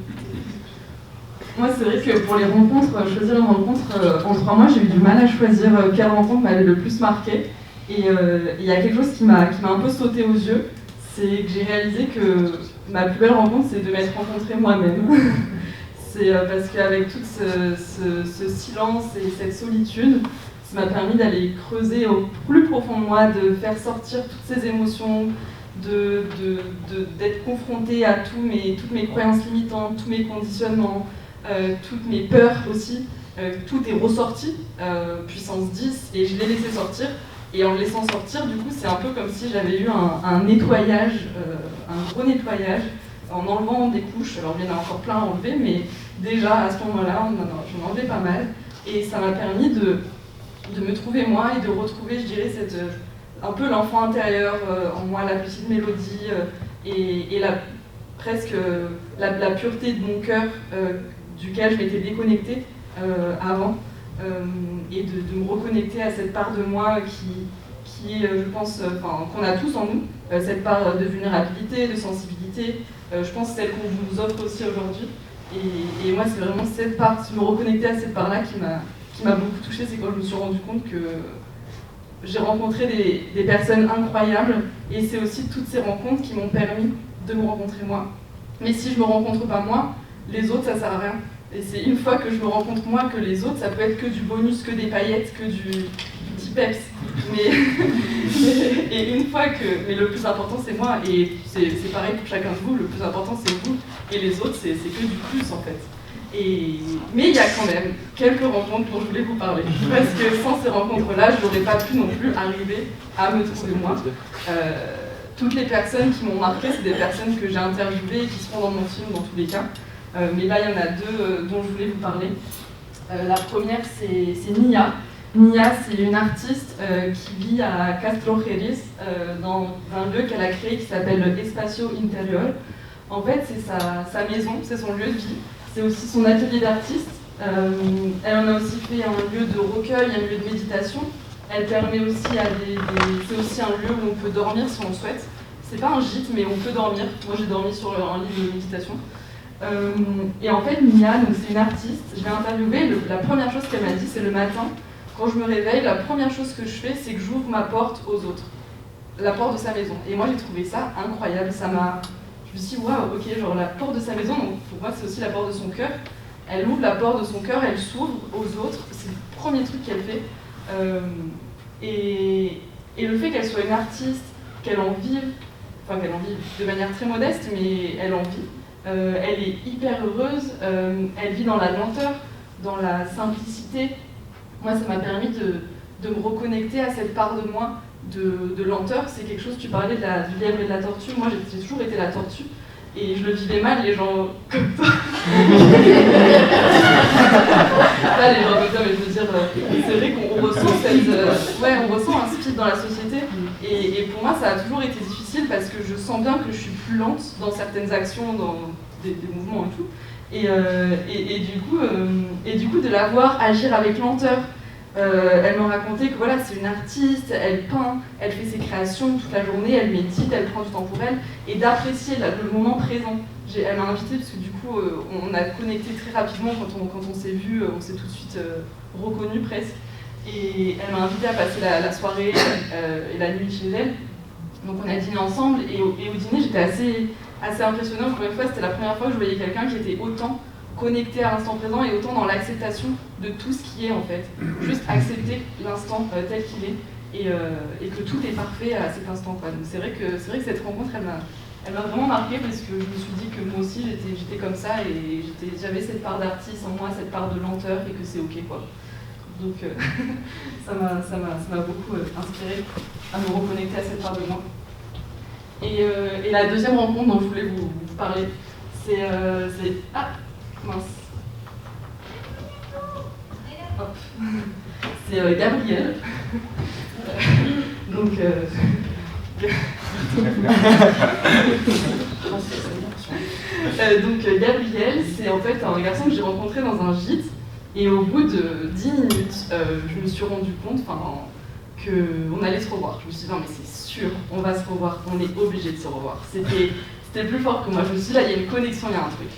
Moi, c'est vrai que pour les rencontres, choisir une rencontre, en 3 mois, j'ai eu du mal à choisir quelle rencontre m'avait le plus marqué. Et il y a quelque chose qui m'a un peu sauté aux yeux, c'est que j'ai réalisé que ma plus belle rencontre, c'est de m'être rencontrée moi-même. C'est parce qu'avec tout ce silence et cette solitude, ça m'a permis d'aller creuser au plus profond de moi, de faire sortir toutes ces émotions, d'être confrontée à toutes mes croyances limitantes, tous mes conditionnements, toutes mes peurs aussi. Tout est ressorti, puissance 10, et je l'ai laissé sortir. Et en le laissant sortir, du coup, c'est un peu comme si j'avais eu un nettoyage, un gros nettoyage, en enlevant des couches. Alors il y en a encore plein à enlever, mais déjà à ce moment-là, j'en enlevais pas mal. Et ça m'a permis de me trouver moi et de retrouver, je dirais, un peu l'enfant intérieur en moi, la petite mélodie et presque la pureté de mon cœur duquel je m'étais déconnectée avant. Et de me reconnecter à cette part de moi qui je pense, qu'on a tous en nous, cette part de vulnérabilité, de sensibilité, je pense celle qu'on vous offre aussi aujourd'hui. Et moi, c'est vraiment cette part, me reconnecter à cette part-là qui m'a beaucoup touchée, c'est quand je me suis rendu compte que j'ai rencontré des personnes incroyables, et c'est aussi toutes ces rencontres qui m'ont permis de me rencontrer moi. Mais si je me rencontre pas moi, les autres, ça sert à rien. Et c'est une fois que je me rencontre moi que les autres, ça peut être que du bonus, que des paillettes, que du petit peps. Et une fois mais le plus important c'est moi, et c'est pareil pour chacun de vous, le plus important c'est vous, et les autres c'est que du plus en fait. Mais il y a quand même quelques rencontres dont je voulais vous parler, parce que sans ces rencontres-là, je n'aurais pas pu non plus arriver à me trouver moi. Toutes les personnes qui m'ont marqué, c'est des personnes que j'ai interviewées et qui seront dans mon film dans tous les cas. Mais là, il y en a 2 dont je voulais vous parler. La première, c'est Nia. Nia, c'est une artiste qui vit à Castrojeris, dans un lieu qu'elle a créé qui s'appelle Espacio Interior. En fait, c'est sa maison, c'est son lieu de vie. C'est aussi son atelier d'artiste. Elle en a aussi fait un lieu de recueil, un lieu de méditation. Elle permet aussi c'est aussi un lieu où on peut dormir si on le souhaite. C'est pas un gîte, mais on peut dormir. Moi, j'ai dormi sur un lit de méditation. Et en fait, Nia, c'est une artiste. Je l'ai interviewée. La première chose qu'elle m'a dit, c'est le matin, quand je me réveille, la première chose que je fais, c'est que j'ouvre ma porte aux autres. La porte de sa maison. Et moi, j'ai trouvé ça incroyable. Je me suis dit, waouh, ok, genre la porte de sa maison, donc pour moi, c'est aussi la porte de son cœur. Elle ouvre la porte de son cœur, elle s'ouvre aux autres. C'est le premier truc qu'elle fait. Et le fait qu'elle soit une artiste, qu'elle en vive de manière très modeste, mais elle en vit. Elle est hyper heureuse, elle vit dans la lenteur, dans la simplicité. Moi, ça m'a permis de me reconnecter à cette part de moi de lenteur. C'est quelque chose, tu parlais du lièvre et de la tortue. Moi, j'ai toujours été la tortue. Et je le vivais mal, les gens comme ça. Là, les gens comme ça, mais je veux dire, c'est vrai qu'on ressent on ressent un speed dans la société. Et pour moi, ça a toujours été difficile parce que je sens bien que je suis plus lente dans certaines actions, dans des mouvements et tout. Et du coup, de la voir agir avec lenteur, Elle me racontait que voilà, c'est une artiste, elle peint, elle fait ses créations toute la journée, elle médite, elle prend du temps pour elle, et d'apprécier le moment présent. Elle m'a invitée parce que du coup, on a connecté très rapidement quand on s'est vu, on s'est tout de suite reconnus presque. Et elle m'a invitée à passer la soirée et la nuit chez elle. Donc on a dîné ensemble, et au dîner, j'étais assez impressionnée. Encore une fois, c'était la première fois que je voyais quelqu'un qui était autant connecté à l'instant présent et autant dans l'acceptation de tout ce qui est en fait. Juste accepter l'instant tel qu'il est et que tout est parfait à cet instant, quoi. Donc c'est vrai que cette rencontre, elle m'a vraiment marquée parce que je me suis dit que moi aussi j'étais comme ça et j'avais cette part d'artiste en moi, cette part de lenteur et que c'est ok, quoi. Donc ça m'a beaucoup inspirée à me reconnecter à cette part de moi. Et la deuxième rencontre dont je voulais vous parler, c'est ah mince. Hop. C'est Gabriel. Donc Gabriel, c'est en fait un garçon que j'ai rencontré dans un gîte. Et au bout de 10 minutes, je me suis rendu compte qu'on allait se revoir. Je me suis dit, non mais c'est sûr, on va se revoir, on est obligé de se revoir. C'était plus fort que moi. Je me suis dit, là, il y a une connexion, il y a un truc.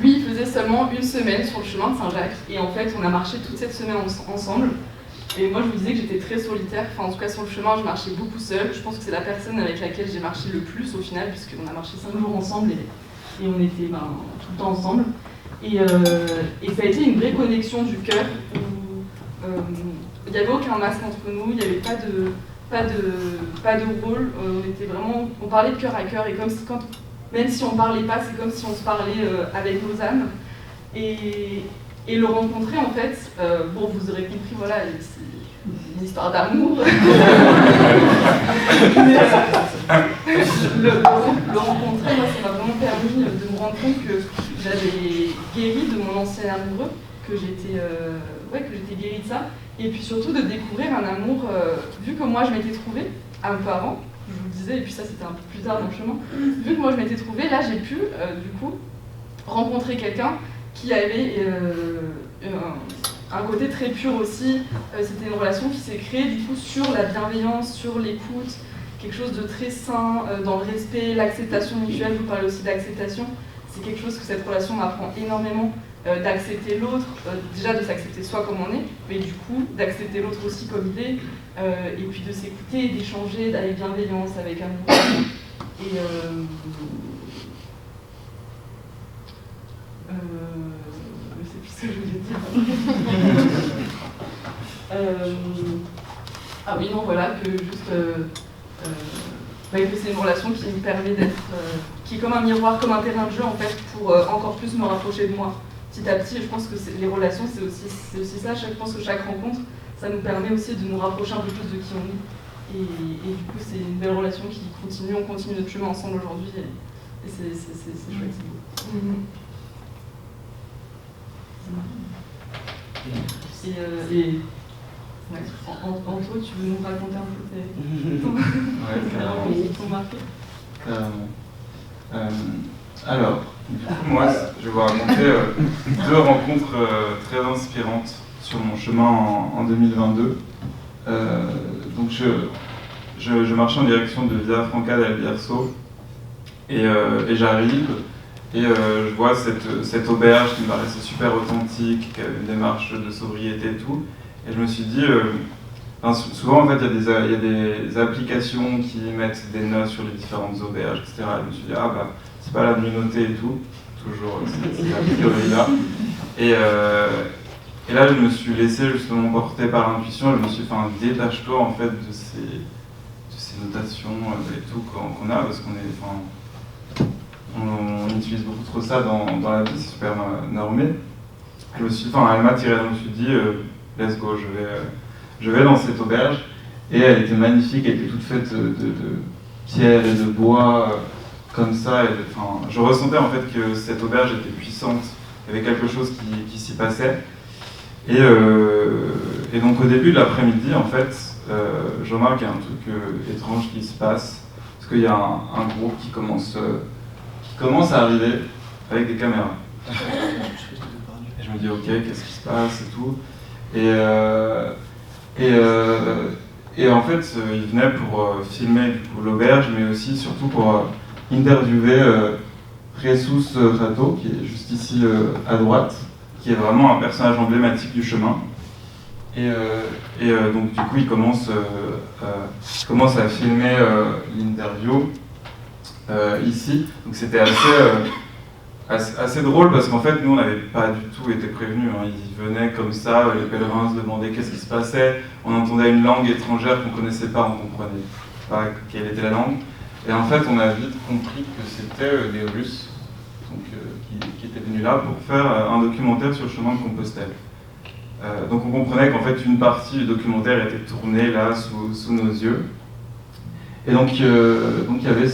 Lui, il faisait seulement une semaine sur le chemin de Saint-Jacques. Et en fait, on a marché toute cette semaine ensemble. Et moi, je vous disais que j'étais très solitaire. Enfin, en tout cas, sur le chemin, je marchais beaucoup seule. Je pense que c'est la personne avec laquelle j'ai marché le plus au final, puisqu'on a marché 5 jours ensemble et on était tout le temps ensemble. Et ça a été une vraie connexion du cœur où il n'y avait aucun masque entre nous, il n'y avait pas de rôle. On parlait de cœur à cœur et comme si même si on ne parlait pas, c'est comme si on se parlait avec nos âmes. Et le rencontrer, en fait, vous aurez compris, voilà, c'est une histoire d'amour. Le rencontrer, moi, ça m'a vraiment permis de me rendre compte que j'avais guéri de mon ancien amoureux, que j'étais guérie de ça, et puis surtout de découvrir un amour, vu que moi je m'étais trouvée un peu avant, je vous le disais, et puis ça c'était un peu plus tard dans le chemin, vu que moi je m'étais trouvée, là j'ai pu, du coup, rencontrer quelqu'un qui avait un côté très pur aussi. C'était une relation qui s'est créée du coup sur la bienveillance, sur l'écoute, quelque chose de très sain, dans le respect, l'acceptation mutuelle. Je vous parlais aussi d'acceptation. C'est quelque chose que cette relation m'apprend énormément, d'accepter l'autre, déjà de s'accepter soi comme on est, mais du coup d'accepter l'autre aussi comme il est, et puis de s'écouter, d'échanger avec bienveillance, avec amour. Et je sais plus ce que je voulais dire. Ah oui, non, voilà, que juste que c'est une relation qui me permet d'être, qui est comme un miroir, comme un terrain de jeu en fait, pour encore plus me rapprocher de moi. Petit à petit, je pense que les relations, c'est aussi ça. Je pense que chaque rencontre, ça nous permet aussi de nous rapprocher un peu plus de qui on est. Et du coup, c'est une belle relation qui continue. On continue notre chemin ensemble aujourd'hui, et c'est chouette, c'est beau. Ouais. Anto, tu veux nous raconter un peu ton marqué? Carrément. Alors, du coup, moi, je vais vous raconter 2 rencontres très inspirantes sur mon chemin en 2022. Donc, je marchais en direction de Via Franca del Bierzo et j'arrive. Et je vois cette auberge qui me paraissait super authentique, qui avait une démarche de sobriété et tout. Et je me suis dit, souvent en fait il y a des applications qui mettent des notes sur les différentes auberges, etc. Et je me suis dit, c'est pas la de noter et tout, toujours c'est a priori là. Et là je me suis laissé justement porter par l'intuition, je me suis fait détache-toi en fait de ces notations et tout qu'on a, parce qu'on est, on utilise beaucoup trop ça dans la vie, c'est super normé. Elle m'a tiré, je me suis dit, let's go, je vais dans cette auberge. Et elle était magnifique, elle était toute faite de pierre et de bois, comme ça. Je ressentais en fait que cette auberge était puissante, il y avait quelque chose qui s'y passait. Et donc au début de l'après-midi, en fait, je remarque qu'il y a un truc étrange qui se passe, parce qu'il y a un groupe qui commence à arriver avec des caméras. Et je me dis, ok, qu'est-ce qui se passe et tout. Et en fait, il venait pour filmer du coup, l'auberge, mais aussi surtout pour interviewer Jesus Rato, qui est juste ici à droite, qui est vraiment un personnage emblématique du chemin. Donc du coup, il commence à filmer l'interview ici. Donc c'était assez drôle parce qu'en fait, nous, on n'avait pas du tout été prévenus. Hein. Ils venaient comme ça, les pèlerins se demandaient qu'est-ce qui se passait. On entendait une langue étrangère qu'on ne connaissait pas, on ne comprenait pas quelle était la langue. Et en fait, on a vite compris que c'était des Russes donc, qui étaient venus là pour faire un documentaire sur le chemin de Compostelle. Donc on comprenait qu'en fait, une partie du documentaire était tournée là, sous nos yeux. Et donc il y avait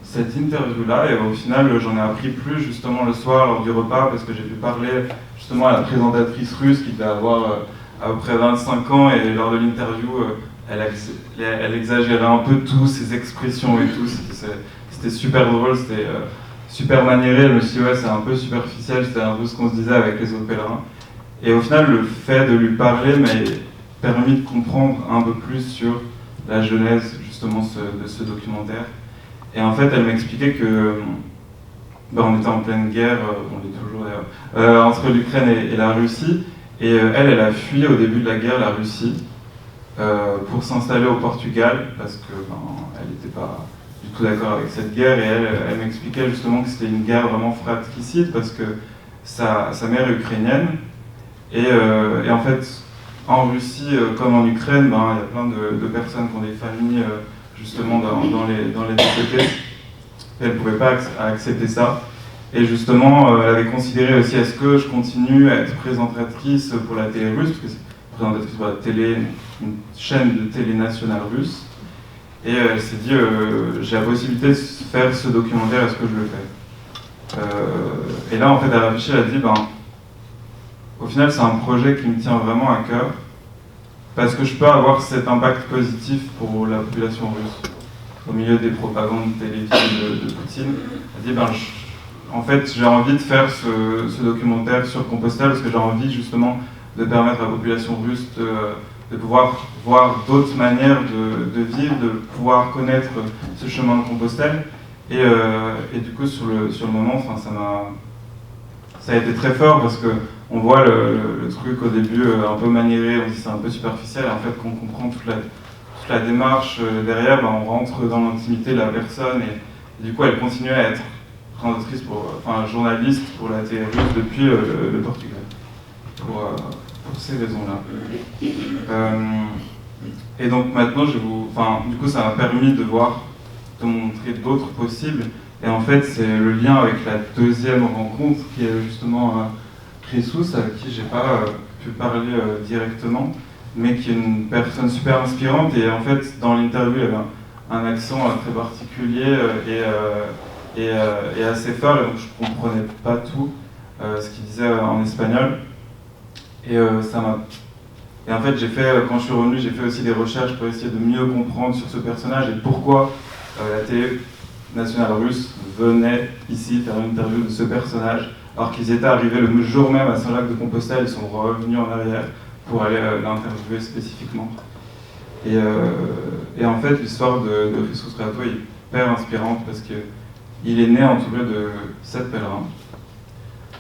cette interview-là, et au final, j'en ai appris plus justement le soir lors du repas, parce que j'ai pu parler justement à la présentatrice russe qui devait avoir à peu près 25 ans, et lors de l'interview, elle exagérait un peu tout, ses expressions et tout. C'était super drôle, c'était super maniéré. Je me suis dit, ouais, c'est un peu superficiel, c'était un peu ce qu'on se disait avec les autres pèlerins. Et au final, le fait de lui parler m'a permis de comprendre un peu plus sur la genèse justement de ce documentaire. Et en fait, elle m'expliquait que on était en pleine guerre, on l'est toujours d'ailleurs, entre l'Ukraine et la Russie. Et elle a fui au début de la guerre la Russie pour s'installer au Portugal parce que elle n'était pas du tout d'accord avec cette guerre. Et elle m'expliquait justement que c'était une guerre vraiment fratricide parce que sa mère est ukrainienne. Et en fait, en Russie comme en Ukraine, il y a plein de personnes qui ont des familles justement dans les deux côtés. Et elle ne pouvait pas accepter ça. Et justement, elle avait considéré aussi, est-ce que je continue à être présentatrice pour la télé russe, parce que c'est présentatrice pour la télé, une chaîne de télé nationale russe. Et elle s'est dit, j'ai la possibilité de faire ce documentaire, est-ce que je le fais Et là, en fait, elle a réfléchi, elle a dit, au final, c'est un projet qui me tient vraiment à cœur, parce que je peux avoir cet impact positif pour la population russe, au milieu des propagandes télévisées de Poutine. Elle dit, en fait, j'ai envie de faire ce documentaire sur Compostelle, parce que j'ai envie justement de permettre à la population russe de pouvoir voir d'autres manières de vivre, de pouvoir connaître ce chemin de Compostelle. Et du coup, sur le moment, ça a été très fort, parce que on voit le truc au début un peu maniéré, on dit c'est un peu superficiel, et en fait quand on comprend toute la démarche derrière, on rentre dans l'intimité de la personne, et du coup elle continue à être journaliste pour la télé russe depuis le Portugal, pour ces raisons-là. Et donc maintenant, du coup ça m'a permis de montrer d'autres possibles, et en fait c'est le lien avec la deuxième rencontre qui est justement Jesus, avec qui j'ai pas pu parler directement, mais qui est une personne super inspirante. Et en fait, dans l'interview, il y avait un accent très particulier et assez fort, et donc je comprenais pas tout ce qu'il disait en espagnol. Et en fait, quand je suis revenu, j'ai fait aussi des recherches pour essayer de mieux comprendre sur ce personnage et pourquoi la télé nationale russe venait ici faire une interview de ce personnage. Alors qu'ils étaient arrivés le jour même à Saint-Jacques-de-Compostelle, ils sont revenus en arrière pour aller l'interviewer spécifiquement. Et en fait, l'histoire de Jesus Rato est hyper inspirante parce qu'il est né entouré de 7 pèlerins.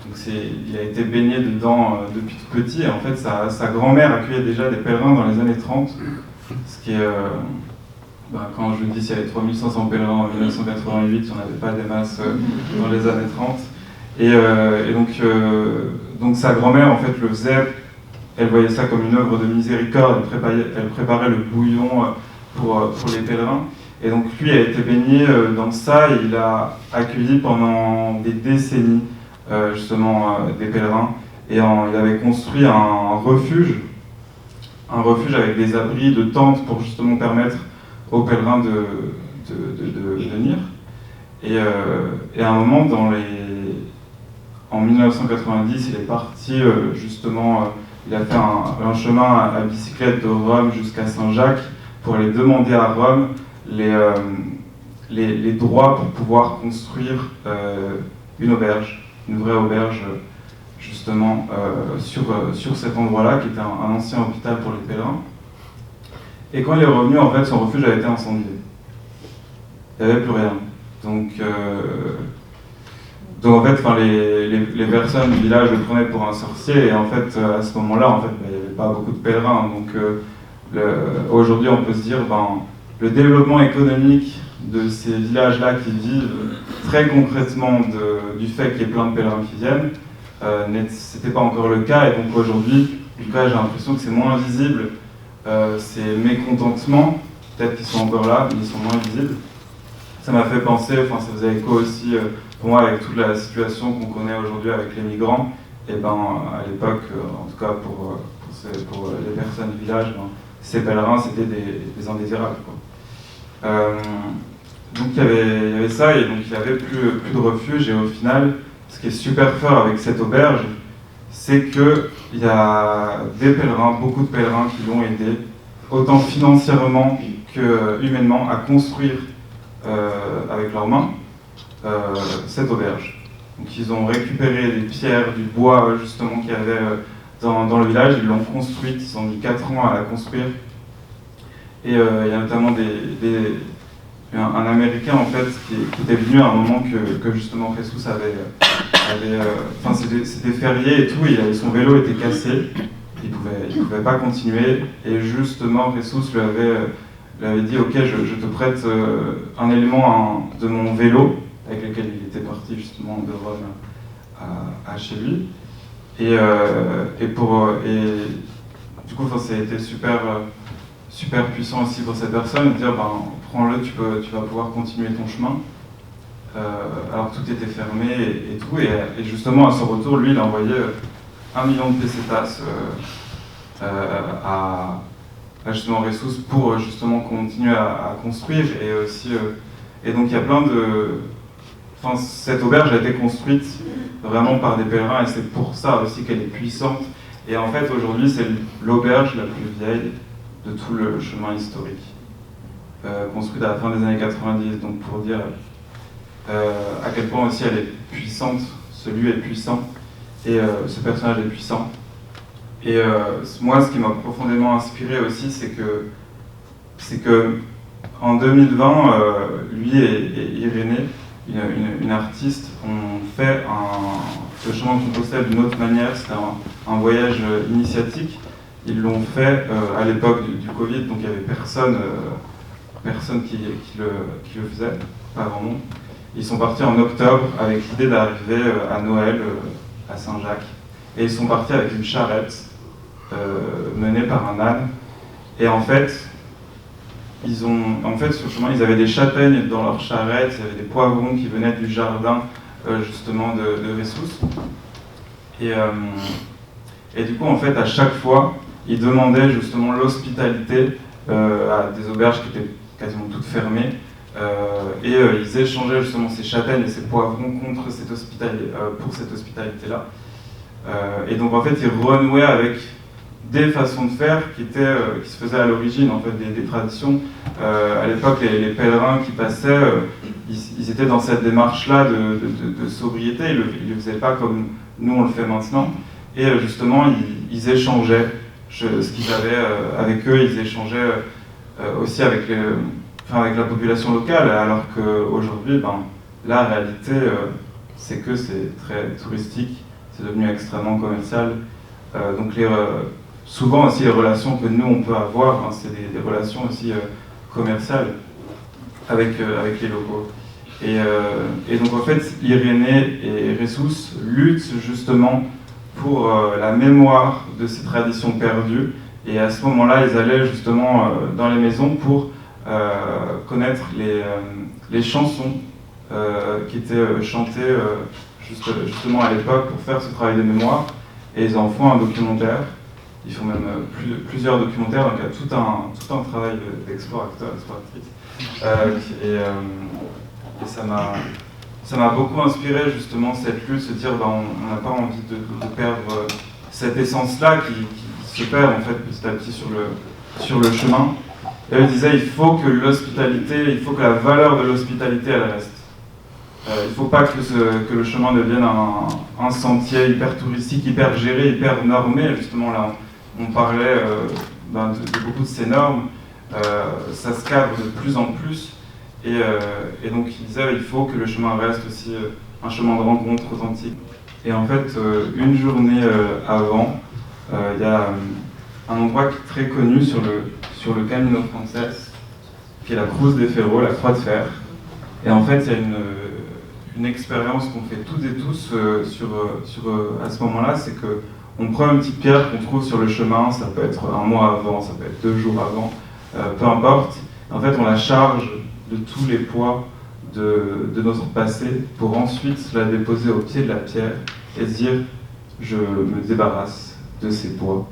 Donc il a été baigné dedans depuis tout petit, et en fait, sa grand-mère accueillait déjà des pèlerins dans les années 30, ce qui est... quand je dis qu'il y avait 3500 pèlerins en 1988, il n'y en avait pas des masses dans les années 30. Et donc sa grand-mère, en fait, le faisait, elle voyait ça comme une œuvre de miséricorde, elle préparait le bouillon pour les pèlerins. Et donc lui a été baigné dans ça, et il a accueilli pendant des décennies justement des pèlerins. Et il avait construit un refuge avec des abris de tentes pour justement permettre aux pèlerins de venir. Et à un moment, en 1990, il est parti justement, il a fait un chemin à bicyclette de Rome jusqu'à Saint-Jacques pour aller demander à Rome les droits pour pouvoir construire une auberge, une vraie auberge justement sur cet endroit-là, qui était un ancien hôpital pour les pèlerins. Et quand il est revenu, en fait, son refuge avait été incendié. Il n'y avait plus rien. Donc en fait, les personnes du village le prenaient pour un sorcier, et en fait, à ce moment-là, en fait, il n'y avait pas beaucoup de pèlerins. Donc aujourd'hui, on peut se dire, le développement économique de ces villages-là qui vivent très concrètement du fait qu'il y ait plein de pèlerins qui viennent, c'était pas encore le cas, et donc aujourd'hui, en tout cas, j'ai l'impression que c'est moins visible. Ces mécontentements, peut-être qu'ils sont encore là, mais ils sont moins visibles. Ça m'a fait penser, ça faisait écho aussi pour moi avec toute la situation qu'on connaît aujourd'hui avec les migrants. Et à l'époque, en tout cas pour les personnes du village, ces pèlerins c'était des indésirables, quoi. Donc il y avait ça, et donc il n'y avait plus de refuge, et au final, ce qui est super fort avec cette auberge, c'est qu'il y a des pèlerins, beaucoup de pèlerins qui l'ont aidé, autant financièrement que humainement, à construire avec leurs mains cette auberge. Donc ils ont récupéré des pierres, du bois justement qu'il y avait dans le village, ils l'ont construite, ils ont mis 4 ans à la construire. Et il y a notamment un Américain en fait qui était venu à un moment que justement Jesus c'était férié et tout, son vélo était cassé, il pouvait pas continuer, et justement Jesus lui avait dit ok, je te prête un élément de mon vélo avec lequel il était parti justement de Rome à chez lui, et du coup ça a été super puissant aussi pour cette personne, de dire prends-le, tu vas pouvoir continuer ton chemin, alors que tout était fermé et tout, et justement à son retour, lui il a envoyé 1 million de pesetas à justement Ressus pour justement continuer à construire, et aussi et donc il y a plein de... cette auberge a été construite vraiment par des pèlerins, et c'est pour ça aussi qu'elle est puissante, et en fait aujourd'hui c'est l'auberge la plus vieille de tout le chemin historique, construite à la fin des années 90, donc pour dire à quel point aussi elle est puissante, ce lieu est puissant, et ce personnage est puissant. Et moi, ce qui m'a profondément inspiré aussi, c'est que en 2020, lui et Irénée, une artiste, ont fait le chemin de Compostelle d'une autre manière. C'était un voyage initiatique. Ils l'ont fait à l'époque du Covid, donc il n'y avait personne qui le faisait, pas grand monde. Ils sont partis en octobre avec l'idée d'arriver à Noël, à Saint-Jacques. Et ils sont partis avec une charrette menée par un âne. Et en fait, sur le chemin, ils avaient des châtaignes dans leur charrette, il y avait des poivrons qui venaient du jardin justement de Ressus. Et du coup, en fait, à chaque fois, ils demandaient justement l'hospitalité à des auberges qui étaient quasiment toutes fermées. Ils échangeaient justement ces châtaignes et ces poivrons contre pour cette hospitalité-là. Et donc en fait, ils renouaient avec des façons de faire qui se faisaient à l'origine, en fait, des traditions. À l'époque, les pèlerins qui passaient, ils étaient dans cette démarche-là de sobriété, ils ne le faisaient pas comme nous on le fait maintenant. Et justement, ils échangeaient ce qu'ils avaient avec eux, ils échangeaient aussi avec la population locale, alors qu'aujourd'hui, la réalité, c'est que c'est très touristique, c'est devenu extrêmement commercial. Donc souvent aussi les relations que nous on peut avoir, c'est des relations aussi commerciales avec les locaux. Et donc en fait, Irénée et Ressus luttent justement pour la mémoire de ces traditions perdues. Et à ce moment-là, ils allaient justement dans les maisons pour connaître les chansons qui étaient chantées justement à l'époque pour faire ce travail de mémoire. Et ils en font un documentaire. Ils font même plusieurs documentaires, donc il y a tout un travail d'explorateur, exploratrice. Et ça m'a beaucoup inspiré justement cette lutte, se dire on n'a pas envie de perdre cette essence-là qui se perd en fait petit à petit sur le chemin. Et elle disait il faut que la valeur de l'hospitalité elle reste. il ne faut pas que le chemin devienne un sentier hyper touristique, hyper géré, hyper normé. Justement, là, on parlait de beaucoup de ces normes. Ça se cadre de plus en plus. Et donc, il disait il faut que le chemin reste aussi un chemin de rencontre authentique. Et en fait, une journée avant, il y a un endroit qui est très connu sur le Camino Frances, qui est la Cruz de Ferro, la Croix de Fer. Et en fait, il y a une expérience qu'on fait toutes et tous à ce moment-là, c'est qu'on prend une petite pierre qu'on trouve sur le chemin, ça peut être un mois avant, ça peut être 2 jours avant, peu importe. En fait, on la charge de tous les poids de notre passé pour ensuite la déposer au pied de la pierre et se dire je me débarrasse de ces poids.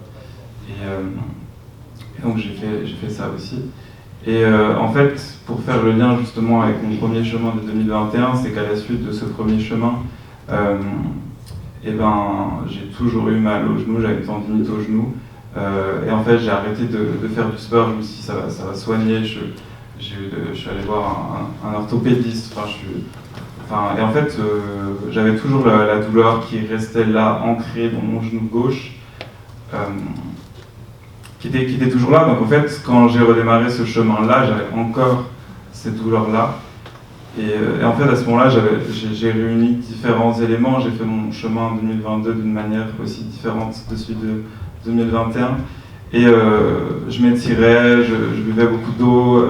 Et donc j'ai fait ça aussi. Et en fait, pour faire le lien justement avec mon premier chemin de 2021, c'est qu'à la suite de ce premier chemin, j'ai toujours eu mal au genou, j'avais une tendinite au genou. Et en fait, j'ai arrêté de faire du sport, je me suis dit ça va soigner. Je suis allé voir un orthopédiste. Et en fait, j'avais toujours la douleur qui restait là, ancrée dans mon genou gauche, qui était toujours là. Donc en fait, quand j'ai redémarré ce chemin-là, j'avais encore cette douleur-là. Et en fait, à ce moment-là, j'ai réuni différents éléments. J'ai fait mon chemin en 2022 d'une manière aussi différente de celui de 2021. Et je m'étirais, je buvais beaucoup d'eau,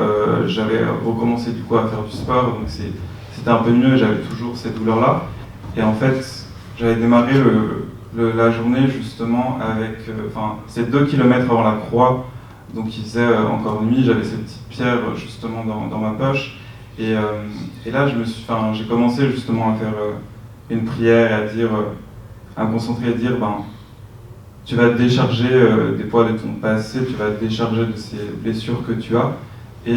j'avais recommencé du coup à faire du sport, donc c'était un peu mieux, j'avais toujours cette douleur-là. Et en fait, j'avais démarré la journée justement avec, c'est 2 km avant la croix, donc il faisait encore nuit, j'avais cette petite pierre justement dans ma poche. Et là, j'ai commencé justement à faire une prière et à me concentrer et à dire, tu vas te décharger des poids de ton passé, tu vas te décharger de ces blessures que tu as, et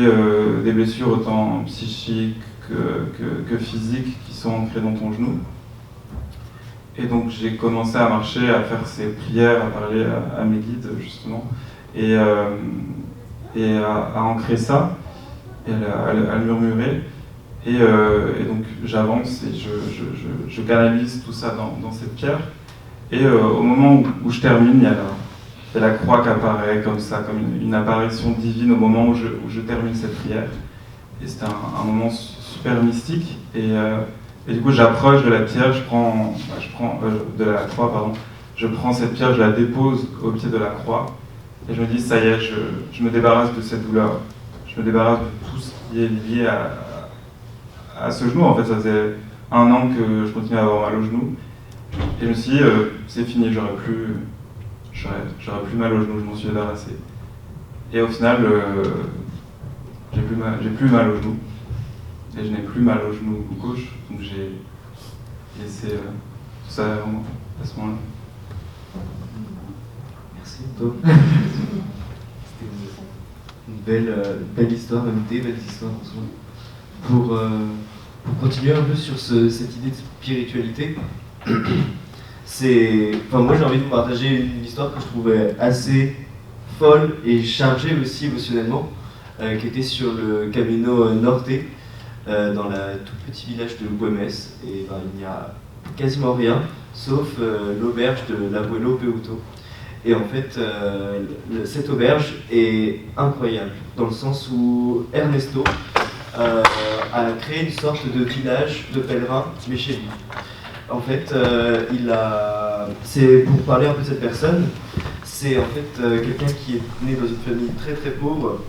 des blessures autant psychiques que physiques qui sont ancrées dans ton genou. Et donc j'ai commencé à marcher, à faire ces prières, à parler à mes guides justement, et à ancrer ça, et à le murmurer. Et donc j'avance et je canalise tout ça dans cette pierre. Et au moment où je termine, il y a la croix qui apparaît comme ça, comme une apparition divine au moment où je termine cette prière. Et c'était un moment super mystique. Et du coup, j'approche de la pierre, de la croix, pardon. Je prends cette pierre, je la dépose au pied de la croix. Et je me dis, ça y est, je me débarrasse de cette douleur. Je me débarrasse de tout ce qui est lié à ce genou. En fait, ça faisait 1 an que je continuais à avoir mal au genou. Et je me suis dit, c'est fini, j'aurais plus mal au genou, je m'en suis débarrassé. Et au final, j'ai plus mal au genou. Et je n'ai plus mal au genou gauche, donc j'ai laissé tout ça vraiment à ce moment-là. Merci, Tom. C'était une belle histoire, même des belles histoires en soi. Pour continuer un peu sur cette idée de spiritualité, moi j'ai envie de vous partager une histoire que je trouvais assez folle et chargée aussi émotionnellement, qui était sur le Camino Norte, dans le tout petit village de Güemes. Et il n'y a quasiment rien, sauf l'auberge de l'Abuelo Peuto. Et en fait, cette auberge est incroyable, dans le sens où Ernesto a créé une sorte de village de pèlerins, mais chez lui. En fait, c'est pour parler un peu de cette personne, c'est en fait quelqu'un qui est né dans une famille très très pauvre,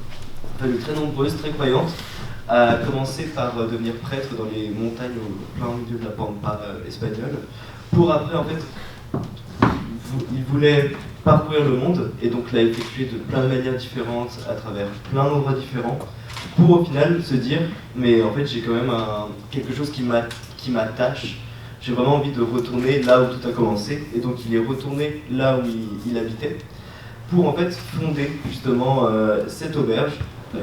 famille très nombreuse, très croyante, a commencé par devenir prêtre dans les montagnes au plein milieu de la pampa espagnole, pour après en fait, il voulait parcourir le monde et donc l'a effectué de plein de manières différentes, à travers plein d'endroits différents, pour au final se dire, mais en fait j'ai quand même quelque chose qui m'attache. J'ai vraiment envie de retourner là où tout a commencé, et donc il est retourné là où il habitait, pour en fait fonder justement cette auberge,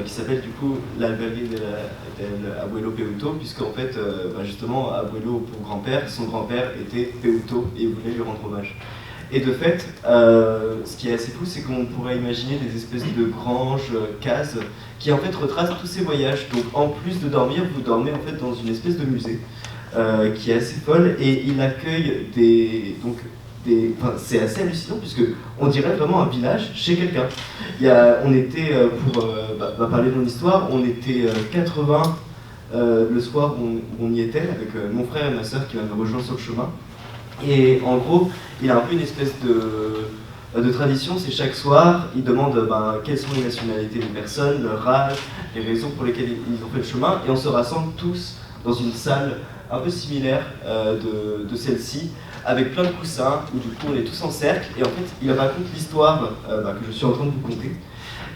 qui s'appelle du coup l'Albergue del Abuelo Peuto, puisqu'en fait, justement, Abuelo pour grand-père, son grand-père était Peuto, et il voulait lui rendre hommage. Et de fait, ce qui est assez fou, c'est qu'on pourrait imaginer des espèces de granges, cases, qui en fait retracent tous ces voyages. Donc en plus de dormir, vous dormez en fait dans une espèce de musée, qui est assez folle, et il accueille enfin, c'est assez hallucinant puisque on dirait vraiment un village chez quelqu'un. On était, pour parler de mon histoire, on était 80 le soir où on y était avec mon frère et ma soeur qui m'avaient rejoint sur le chemin. Et en gros, il a un peu une espèce de tradition, c'est chaque soir, il demande quelles sont les nationalités des personnes, leur âge, les raisons pour lesquelles ils ont fait le chemin, et on se rassemble tous dans une salle un peu similaire de celle-ci, avec plein de coussins, où du coup on est tous en cercle, et en fait il raconte l'histoire que je suis en train de vous conter.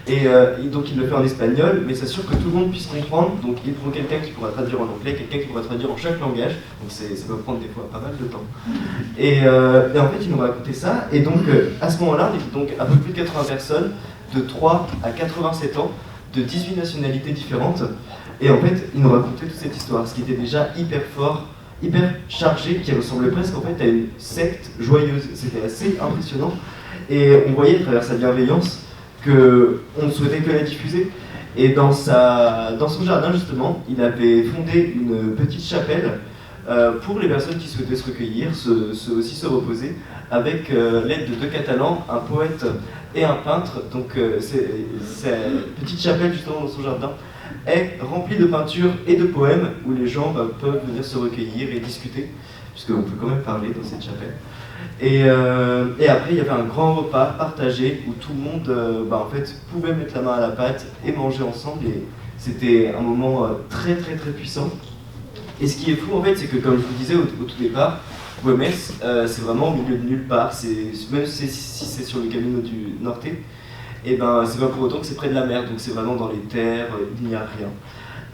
Et donc il le fait en espagnol, mais s'assure que tout le monde puisse comprendre, donc il prend quelqu'un qui pourra traduire en anglais, quelqu'un qui pourra traduire en chaque langage, donc ça peut prendre des fois pas mal de temps. Et en fait il nous racontait ça, et donc à ce moment-là, on était donc à peu plus de 80 personnes, de 3 à 87 ans, de 18 nationalités différentes, et en fait il nous racontait toute cette histoire, ce qui était déjà hyper fort, hyper chargé, qui ressemblait presque en fait à une secte joyeuse. C'était assez impressionnant, et on voyait à travers sa bienveillance qu'on ne souhaitait que la diffuser. Et dans son jardin justement, il avait fondé une petite chapelle pour les personnes qui souhaitaient se recueillir, aussi se reposer, avec l'aide de 2 Catalans, un poète et un peintre. Donc cette petite chapelle justement dans son jardin est remplie de peintures et de poèmes où les gens peuvent venir se recueillir et discuter, puisqu'on peut quand même parler dans cette chapelle. Et après, il y avait un grand repas partagé où tout le monde en fait, pouvait mettre la main à la pâte et manger ensemble. Et c'était un moment très très très puissant. Et ce qui est fou en fait, c'est que comme je vous disais au tout départ, Güemes, c'est vraiment au milieu de nulle part. Même si c'est sur le Camino du Norte, et c'est pas pour autant que c'est près de la mer. Donc c'est vraiment dans les terres, il n'y a rien.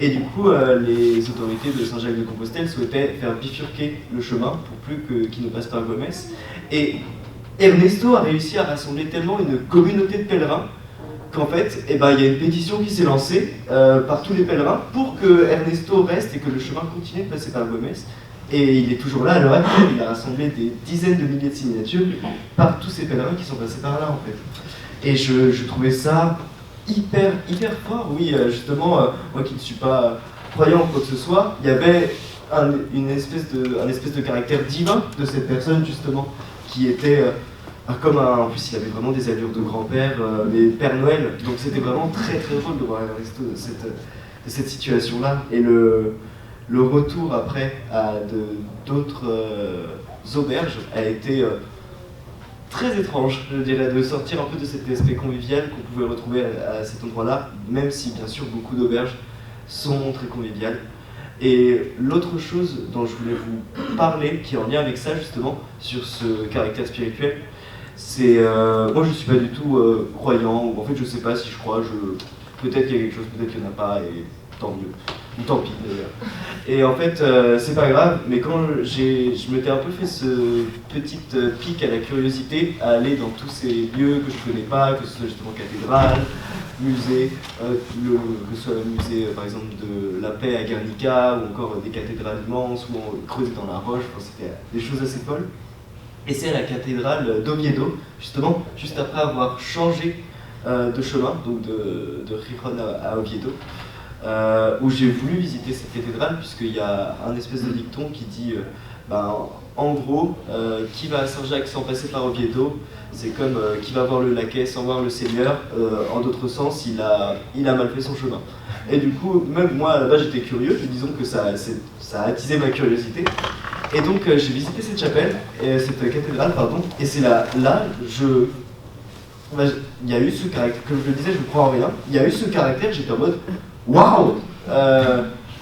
Et du coup, les autorités de Saint-Jacques-de-Compostelle souhaitaient faire bifurquer le chemin pour plus qu'il ne passe par Güemes. Et Ernesto a réussi à rassembler tellement une communauté de pèlerins qu'en fait, il y a une pétition qui s'est lancée par tous les pèlerins pour que Ernesto reste et que le chemin continue de passer par Güemes. Et il est toujours là à l'heure actuelle, il a rassemblé des dizaines de milliers de signatures par tous ces pèlerins qui sont passés par là en fait. Et je trouvais ça hyper fort, oui, justement, moi qui ne suis pas croyant ou quoi que ce soit, il y avait un espèce de caractère divin de cette personne justement, qui était en plus il avait vraiment des allures de grand-père, mais Père Noël, donc c'était vraiment très très drôle de voir Ernesto de cette situation-là, et le retour après à d'autres auberges a été très étrange, je dirais, de sortir un peu de cet aspect convivial qu'on pouvait retrouver à cet endroit-là, même si bien sûr beaucoup d'auberges sont très conviviales. Et l'autre chose dont je voulais vous parler, qui est en lien avec ça justement, sur ce caractère spirituel, c'est... moi je ne suis pas du tout croyant, ou en fait je ne sais pas si je crois, peut-être qu'il y a quelque chose, peut-être qu'il n'y en a pas, et tant mieux. Ou tant pis d'ailleurs. Et en fait, c'est pas grave, mais quand je m'étais un peu fait ce petit pic à la curiosité, à aller dans tous ces lieux que je connais pas, que ce soit justement cathédrale, musée, que ce soit le musée par exemple de la Paix à Guernica, ou encore des cathédrales immenses, où on creusait dans la roche, c'était des choses assez folles. Et c'est à la cathédrale d'Oviedo, justement, juste après avoir changé de chemin, donc de Gijón à Oviedo. Où j'ai voulu visiter cette cathédrale, puisqu'il y a un espèce de dicton qui dit en gros, qui va à Saint-Jacques sans passer par Oviedo, c'est comme qui va voir le laquais sans voir le Seigneur. En d'autres sens, il a mal fait son chemin. Et du coup, même moi là-bas j'étais curieux, disons que ça a attisé ma curiosité. Et donc j'ai visité cette chapelle, cette cathédrale, pardon, et c'est là il y a eu ce caractère, comme je le disais, je ne crois en rien, il y a eu ce caractère, j'étais en mode waouh,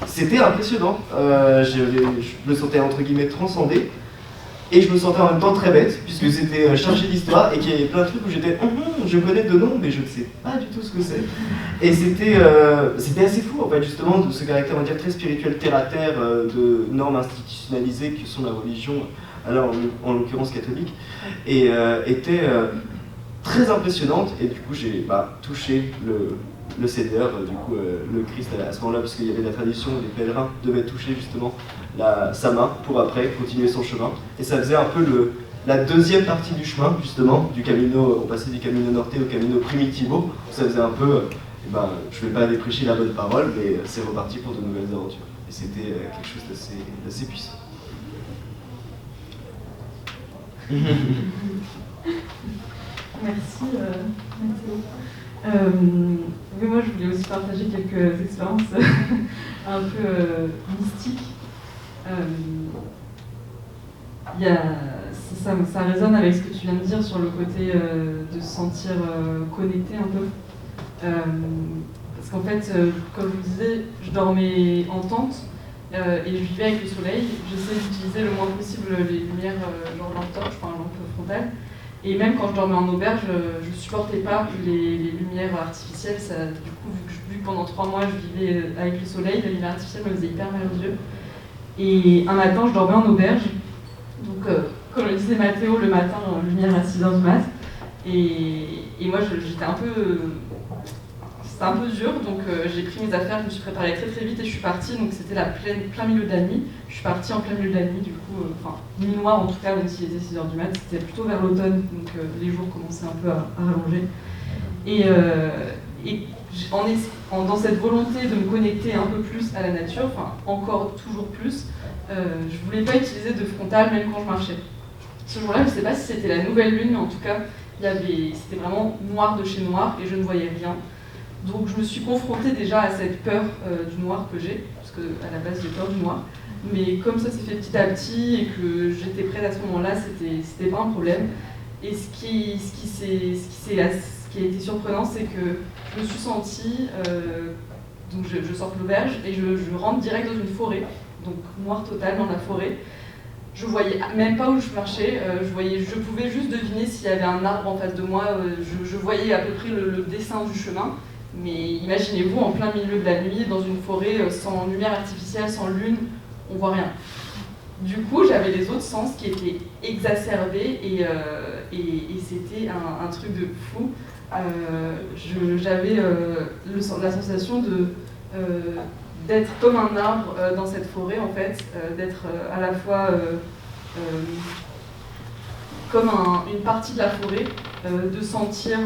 c'était impressionnant, je me sentais entre guillemets transcendé, et je me sentais en même temps très bête, puisque c'était chargé d'histoire, et qu'il y avait plein de trucs où j'étais je connais de nom, mais je ne sais pas du tout ce que c'est. Et c'était assez fou, en fait, justement, de ce caractère, on va dire, très spirituel, terre-à-terre, de normes institutionnalisées que sont la religion, alors en l'occurrence catholique, et était très impressionnante, et du coup j'ai touché le Seigneur, le Christ à ce moment-là, parce qu'il y avait la tradition où les pèlerins devaient toucher justement sa main pour après continuer son chemin. Et ça faisait un peu la deuxième partie du chemin, justement, du Camino, on passait du Camino Norte au Camino Primitivo. Ça faisait un peu, je ne vais pas aller prêcher la bonne parole, mais c'est reparti pour de nouvelles aventures. Et c'était quelque chose d'assez puissant. Merci Mathéo. Mais moi je voulais aussi partager quelques expériences un peu mystiques. Ça résonne avec ce que tu viens de dire sur le côté de se sentir connecté un peu. Parce qu'en fait, comme je vous disais, je dormais en tente et je vivais avec le soleil. J'essayais d'utiliser le moins possible les lumières genre lampe torche, enfin lampe frontale. Et même quand je dormais en auberge, je supportais pas les lumières artificielles. Ça, du coup, vu que pendant 3 mois je vivais avec le soleil, les lumières artificielles me faisaient hyper mal aux yeux. Et un matin, je dormais en auberge. Donc, comme le disait Mathéo, le matin, lumière à 6h du mat. Et moi, j'étais un peu... C'était un peu dur, donc j'ai pris mes affaires, je me suis préparée très très vite et je suis partie. Donc c'était plein milieu de la nuit. Je suis partie en plein milieu de la nuit, du coup, nuit noire en tout cas, même s'il était 6h du mat. C'était plutôt vers l'automne, donc les jours commençaient un peu à rallonger. Et dans cette volonté de me connecter un peu plus à la nature, enfin encore toujours plus, je voulais pas utiliser de frontal même quand je marchais. Ce jour-là, je sais pas si c'était la nouvelle lune, mais en tout cas, c'était vraiment noir de chez noir et je ne voyais rien. Donc je me suis confrontée déjà à cette peur du noir que j'ai, parce qu'à la base j'ai peur du noir. Mais comme ça s'est fait petit à petit et que j'étais prête à ce moment-là, c'était pas un problème. Et ce qui a été surprenant, c'est que je me suis sentie, donc je sors de l'auberge et je rentre direct dans une forêt, donc noir total dans la forêt. Je voyais même pas où je marchais, je pouvais juste deviner s'il y avait un arbre en face de moi, je voyais à peu près le dessin du chemin. Mais imaginez-vous en plein milieu de la nuit, dans une forêt sans lumière artificielle, sans lune, on voit rien. Du coup, j'avais les autres sens qui étaient exacerbés et c'était un truc de fou. J'avais la sensation d'être comme un arbre dans cette forêt, en fait, d'être à la fois comme une partie de la forêt, de sentir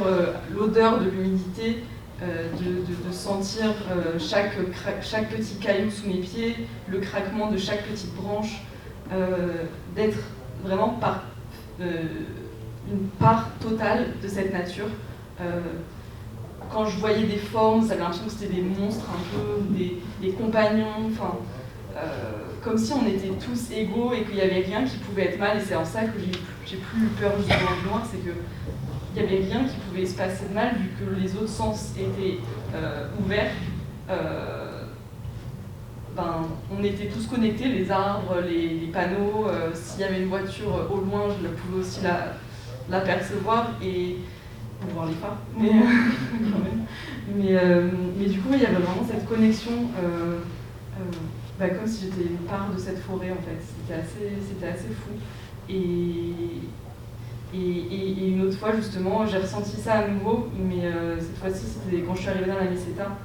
l'odeur de l'humidité, de sentir chaque petit caillou sous mes pieds, le craquement de chaque petite branche, d'être vraiment une part totale de cette nature. Quand je voyais des formes, ça avait l'impression que c'était des monstres un peu, des compagnons, comme si on était tous égaux et qu'il n'y avait rien qui pouvait être mal. Et c'est en ça que j'ai plus peur du noir, c'est que il n'y avait rien qui pouvait se passer de mal vu que les autres sens étaient ouverts. On était tous connectés, les arbres, les panneaux. S'il y avait une voiture au loin, je pouvais aussi l'apercevoir et voir les phares. Quand même. Mais du coup, il y avait vraiment cette connexion, comme si j'étais une part de cette forêt en fait. C'était assez fou. Et une autre fois, justement, j'ai ressenti ça à nouveau, mais cette fois-ci, c'était quand je suis arrivée dans la Meseta,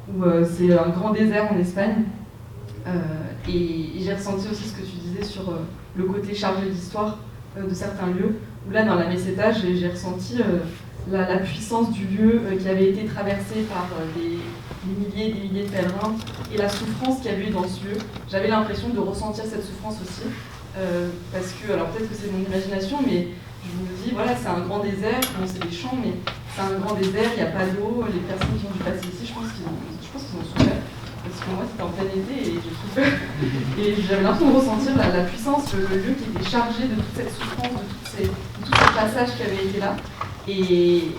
où c'est un grand désert en Espagne. Et j'ai ressenti aussi ce que tu disais sur le côté chargé d'histoire de certains lieux, où là, dans la Meseta, j'ai ressenti la puissance du lieu qui avait été traversé par des milliers et des milliers de pèlerins, et la souffrance qu'il y avait eu dans ce lieu. J'avais l'impression de ressentir cette souffrance aussi, parce que, alors peut-être que c'est mon imagination, mais je me dis, voilà, c'est un grand désert, bon, c'est des champs, mais c'est un grand désert, il n'y a pas d'eau, les personnes qui ont dû passer ici, je pense qu'ils ont souffert, parce que moi c'était en plein été et j'ai souffert. Et j'avais l'impression de ressentir la puissance, le lieu qui était chargé de toute cette souffrance, de tout ce passage qui avait été là. Et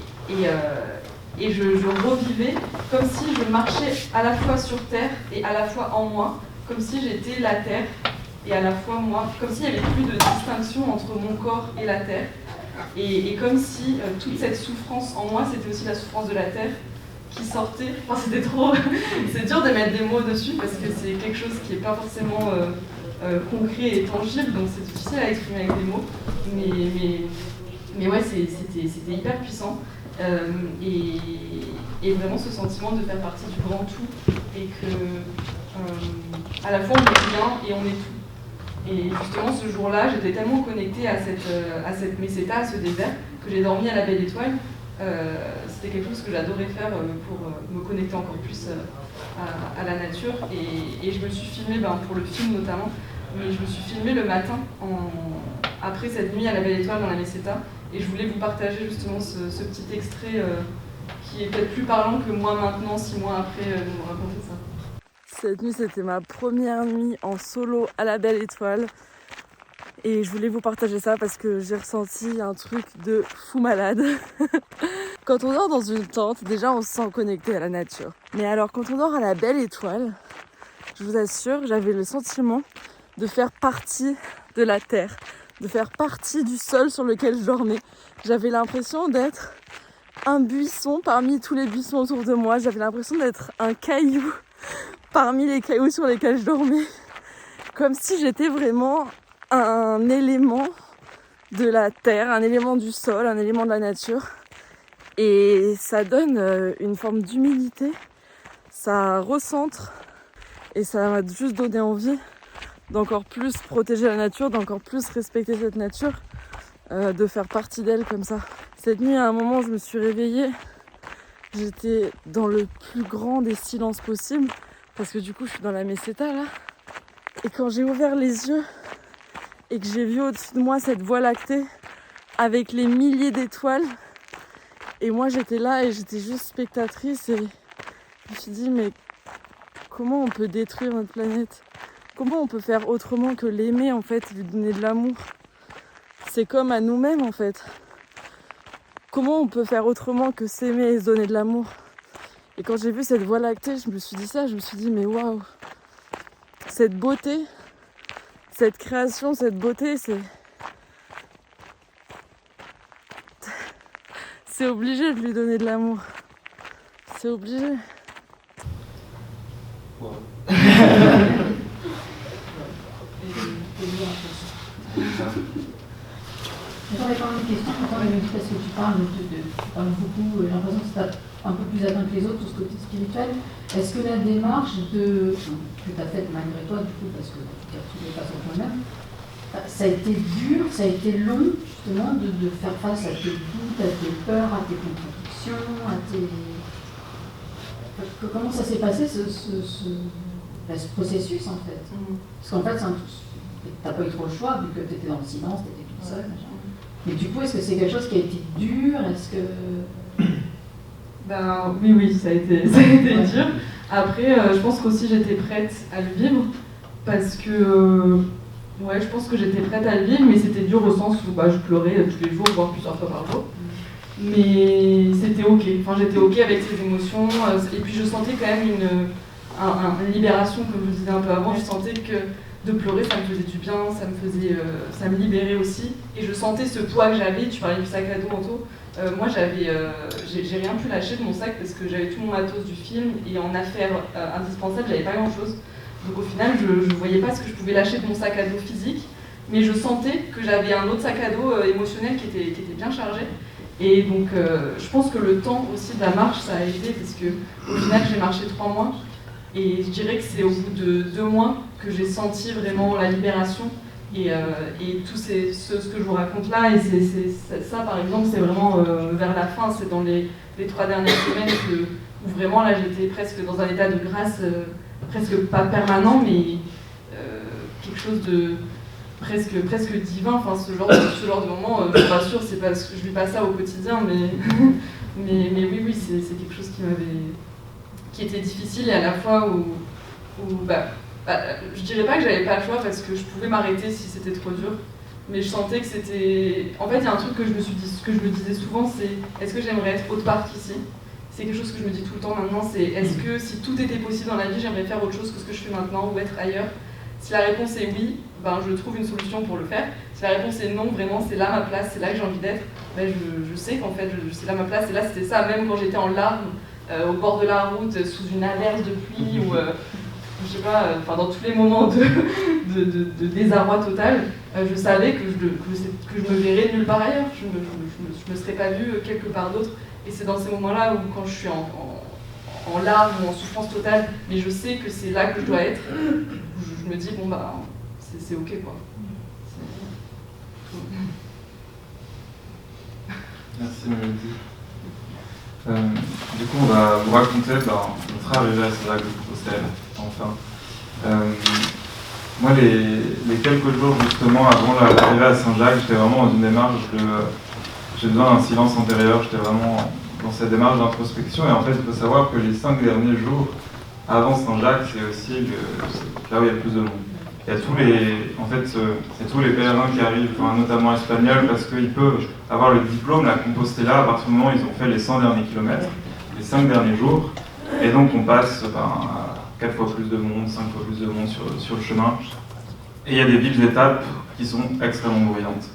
je revivais comme si je marchais à la fois sur terre et à la fois en moi, comme si j'étais la terre et à la fois moi, comme s'il n'y avait plus de distinction entre mon corps et la terre, et comme si toute cette souffrance en moi, c'était aussi la souffrance de la terre qui sortait. Enfin, c'était trop... c'est dur de mettre des mots dessus parce que c'est quelque chose qui n'est pas forcément concret et tangible, donc c'est difficile à exprimer avec des mots, mais ouais, c'était hyper puissant. Et vraiment ce sentiment de faire partie du grand tout et que à la fois on est rien et on est tout. Et justement ce jour-là, j'étais tellement connectée à cette Meseta, à ce désert, que j'ai dormi à la Belle Étoile. c'était quelque chose que j'adorais faire pour me connecter encore plus à la nature. Et je me suis filmée, pour le film notamment, mais je me suis filmée le matin, après cette nuit à la Belle Étoile dans la Meseta. Et je voulais vous partager justement ce petit extrait qui est peut-être plus parlant que moi maintenant, 6 mois après, de vous raconter ça. Cette nuit, c'était ma première nuit en solo à la Belle Étoile. Et je voulais vous partager ça parce que j'ai ressenti un truc de fou malade. Quand on dort dans une tente, déjà on se sent connecté à la nature. Mais alors quand on dort à la Belle Étoile, je vous assure, j'avais le sentiment de faire partie de la terre, de faire partie du sol sur lequel je dormais. J'avais l'impression d'être un buisson parmi tous les buissons autour de moi. J'avais l'impression d'être un caillou parmi les cailloux sur lesquels je dormais. Comme si j'étais vraiment un élément de la terre, un élément du sol, un élément de la nature. Et ça donne une forme d'humilité, ça recentre et ça m'a juste donné envie d'encore plus protéger la nature, d'encore plus respecter cette nature, de faire partie d'elle comme ça. Cette nuit, à un moment, je me suis réveillée, j'étais dans le plus grand des silences possibles, parce que du coup, je suis dans la Meseta là. Et quand j'ai ouvert les yeux et que j'ai vu au-dessus de moi cette voie lactée avec les milliers d'étoiles, et moi j'étais là et j'étais juste spectatrice et je me suis dit mais comment on peut détruire notre planète ? Comment on peut faire autrement que l'aimer en fait, lui donner de l'amour ? C'est comme à nous-mêmes en fait. Comment on peut faire autrement que s'aimer et se donner de l'amour ? Et quand j'ai vu cette voie lactée, je me suis dit ça, je me suis dit mais waouh, cette beauté, cette création, cette beauté, c'est obligé de lui donner de l'amour. C'est obligé. Wow. J'aurais quand même une question, parce que tu parles beaucoup, j'ai l'impression que c'est un peu plus atteint que les autres, tout ce côté spirituel. Est-ce que la démarche que tu as faite malgré toi, du coup, parce que tu t'es retrouvé face à toi-même, ça a été dur, ça a été long, justement, de faire face à tes doutes, à tes peurs, à tes contradictions, à tes... Comment ça s'est passé, ce processus, en fait ? Parce qu'en fait, t'as pas eu trop le choix, vu que tu étais dans le silence, tu étais toute seule. Mais du coup, est-ce que c'est quelque chose qui a été dur ? Est-ce que... Oui, ça a été dur. Après, je pense qu'aussi j'étais prête à le vivre, parce que... je pense que j'étais prête à le vivre, mais c'était dur au sens où je pleurais tous les jours, voire plusieurs fois par jour. Mais c'était ok, j'étais ok avec ces émotions, et puis je sentais quand même une libération, comme je vous disais un peu avant. Je sentais que de pleurer, ça me faisait du bien, ça me libérait aussi. Et je sentais ce poids que j'avais. Tu parlais du sac à dos, Anto. Moi, j'ai rien pu lâcher de mon sac parce que j'avais tout mon matos du film, et en affaires indispensables, j'avais pas grand-chose. Donc au final, je voyais pas ce que je pouvais lâcher de mon sac à dos physique, mais je sentais que j'avais un autre sac à dos émotionnel qui était bien chargé. Et donc je pense que le temps aussi de la marche, ça a aidé, parce que au final, j'ai marché 3 mois. Et je dirais que c'est au bout de 2 mois que j'ai senti vraiment la libération et tout ce que je vous raconte là. Et ça, par exemple, c'est vraiment vers la fin, c'est dans les 3 dernières semaines où vraiment là j'étais presque dans un état de grâce, presque pas permanent, mais quelque chose de presque divin. Ce genre de moment, je suis pas sûre, c'est parce que je vis pas ça au quotidien, mais oui, c'est quelque chose qui était difficile, et à la fois où je dirais pas que j'avais pas le choix parce que je pouvais m'arrêter si c'était trop dur, mais je sentais que c'était... En fait, il y a un truc que je me disais souvent, c'est est-ce que j'aimerais être autre part qu'ici ? C'est quelque chose que je me dis tout le temps maintenant, c'est est-ce que si tout était possible dans la vie, j'aimerais faire autre chose que ce que je fais maintenant ou être ailleurs ? Si la réponse est oui, je trouve une solution pour le faire. Si la réponse est non, vraiment c'est là ma place, c'est là que j'ai envie d'être, je sais qu'en fait c'est là ma place, et là c'était ça, même quand j'étais en larmes, au bord de la route, sous une averse de pluie, ou je sais pas, dans tous les moments de désarroi total, je savais que je me verrais nulle part ailleurs, je me serais pas vue quelque part d'autre. Et c'est dans ces moments-là où, quand je suis en larmes ou en souffrance totale, mais je sais que c'est là que je dois être, je me dis c'est ok quoi. Merci Mélodie. Du coup, on va vous raconter notre arrivée à Saint-Jacques-de-Compostelle, enfin. Moi, les quelques jours justement avant l'arrivée à Saint-Jacques, j'étais vraiment dans une démarche j'ai besoin d'un silence intérieur, j'étais vraiment dans cette démarche d'introspection. Et en fait, il faut savoir que les 5 derniers jours avant Saint-Jacques, c'est aussi là où il y a le plus de monde. Il y a c'est tous les pèlerins qui arrivent, notamment espagnols, parce qu'ils peuvent avoir le diplôme, la Compostela, à partir du moment où ils ont fait les 100 derniers kilomètres, les 5 derniers jours. Et donc on passe à 4 fois plus de monde, 5 fois plus de monde sur le chemin. Et il y a des villes-étapes qui sont extrêmement bruyantes,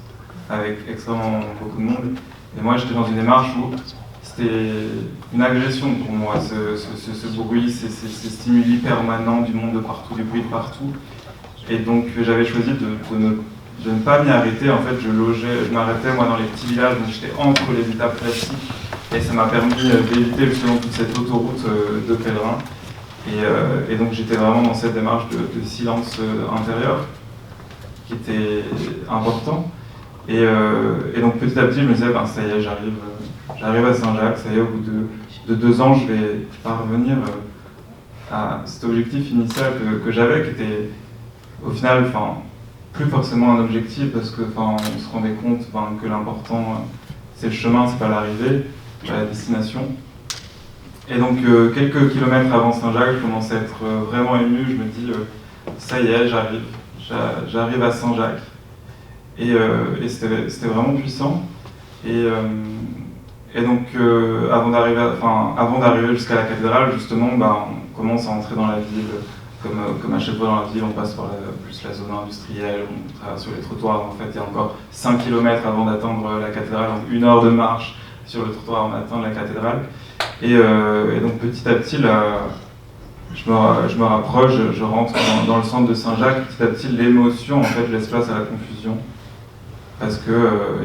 avec extrêmement beaucoup de monde. Et moi j'étais dans une démarche où c'était une agression pour moi, ce bruit, ces stimuli permanents du monde de partout, du bruit de partout. Et donc j'avais choisi de ne pas m'y arrêter. En fait, je m'arrêtais moi dans les petits villages, donc j'étais entre les étapes classiques. Et ça m'a permis d'éviter justement toute cette autoroute de pèlerins. Et donc j'étais vraiment dans cette démarche de silence intérieur qui était important. Et donc petit à petit, je me disais, ça y est, j'arrive à Saint-Jacques, ça y est, au bout de 2 ans, je vais parvenir à cet objectif initial que j'avais, qui était au final, plus forcément un objectif, parce que on se rendait compte que l'important, c'est le chemin, c'est pas l'arrivée, pas la destination. Et donc quelques kilomètres avant Saint-Jacques, je commençais à être vraiment ému. Je me dis, ça y est, j'arrive à Saint-Jacques. Et c'était vraiment puissant. Et donc avant d'arriver jusqu'à la cathédrale, justement, on commence à entrer dans la ville. Comme à chaque fois dans la ville, on passe par plus la zone industrielle, on traverse sur les trottoirs. En fait, il y a encore 5 km avant d'atteindre la cathédrale, donc 1 heure de marche sur le trottoir avant d'atteindre la cathédrale. Et donc petit à petit, là, je me rapproche, je rentre dans le centre de Saint-Jacques. Petit à petit, l'émotion en fait laisse place à la confusion, parce que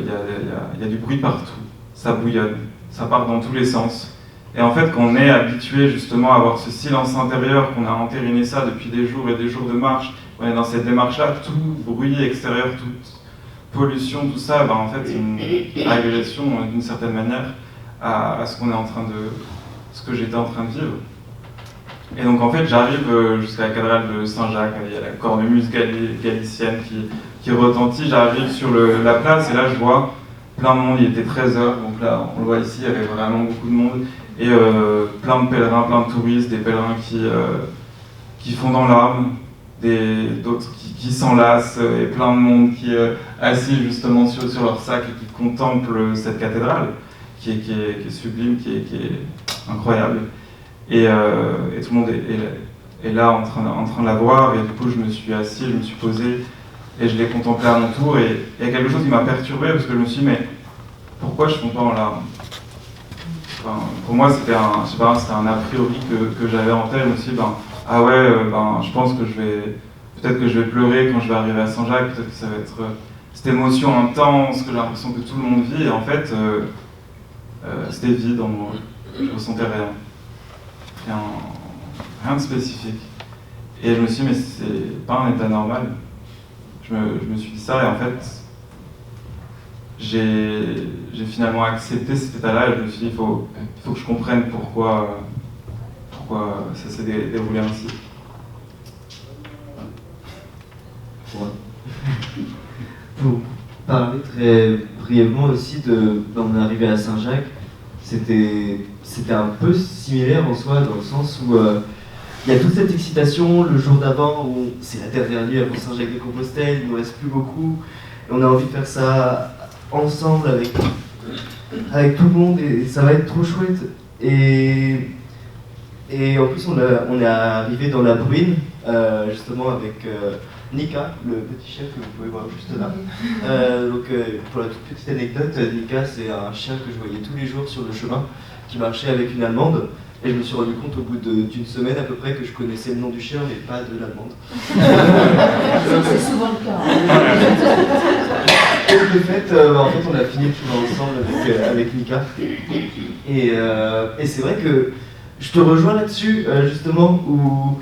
y a du bruit partout, ça bouillonne, ça part dans tous les sens. Et en fait, quand on est habitué justement à avoir ce silence intérieur, qu'on a entériné ça depuis des jours et des jours de marche, on est dans cette démarche-là, tout bruit extérieur, toute pollution, tout ça, en fait, c'est une agression d'une certaine manière à ce que j'étais en train de vivre. Et donc en fait, j'arrive jusqu'à la cathédrale de Saint-Jacques, il y a la cornemuse galicienne qui retentit, j'arrive sur la place et là je vois plein de monde, il était 13h, donc là on le voit ici, il y avait vraiment beaucoup de monde. Et plein de pèlerins, plein de touristes, des pèlerins qui font dans l'arme, d'autres qui s'enlacent, et plein de monde qui est assis justement sur leur sac et qui contemple cette cathédrale, qui est sublime, qui est incroyable. Et tout le monde est là en train de la voir, et du coup je me suis assis, je me suis posé, et je l'ai contemplé à mon tour, et il y a quelque chose qui m'a perturbé, parce que je me suis dit, mais pourquoi je ne fonds pas en larmes ? Pour moi, c'était un a priori que j'avais en tête. Je me suis dit, je pense que peut-être que je vais pleurer quand je vais arriver à Saint-Jacques, peut-être que ça va être cette émotion intense que j'ai l'impression que tout le monde vit. Et en fait, c'était vide en moi. Je ressentais rien de spécifique. Et je me suis dit, mais c'est pas un état normal. Je me suis dit ça, et en fait, j'ai finalement accepté cet état-là, et je me suis dit, il faut que je comprenne pourquoi ça s'est déroulé ainsi. Pour parler très brièvement aussi de mon arrivée à Saint-Jacques, c'était un peu similaire en soi, dans le sens où il y a toute cette excitation le jour d'avant, où c'est la dernière nuit avant Saint-Jacques-de-Compostelle, il ne nous reste plus beaucoup, et on a envie de faire ça ensemble avec tout le monde, et ça va être trop chouette. Et en plus on est arrivé dans la bruine, justement avec Nika, le petit chien que vous pouvez voir juste là. Donc pour la toute petite anecdote, Nika c'est un chien que je voyais tous les jours sur le chemin, qui marchait avec une allemande. Et je me suis rendu compte au bout d'une semaine à peu près que je connaissais le nom du chien mais pas de l'allemande. C'est souvent le cas. Et de fait, en fait, on a fini le chemin ensemble avec Nika. Et c'est vrai que je te rejoins là-dessus, justement, où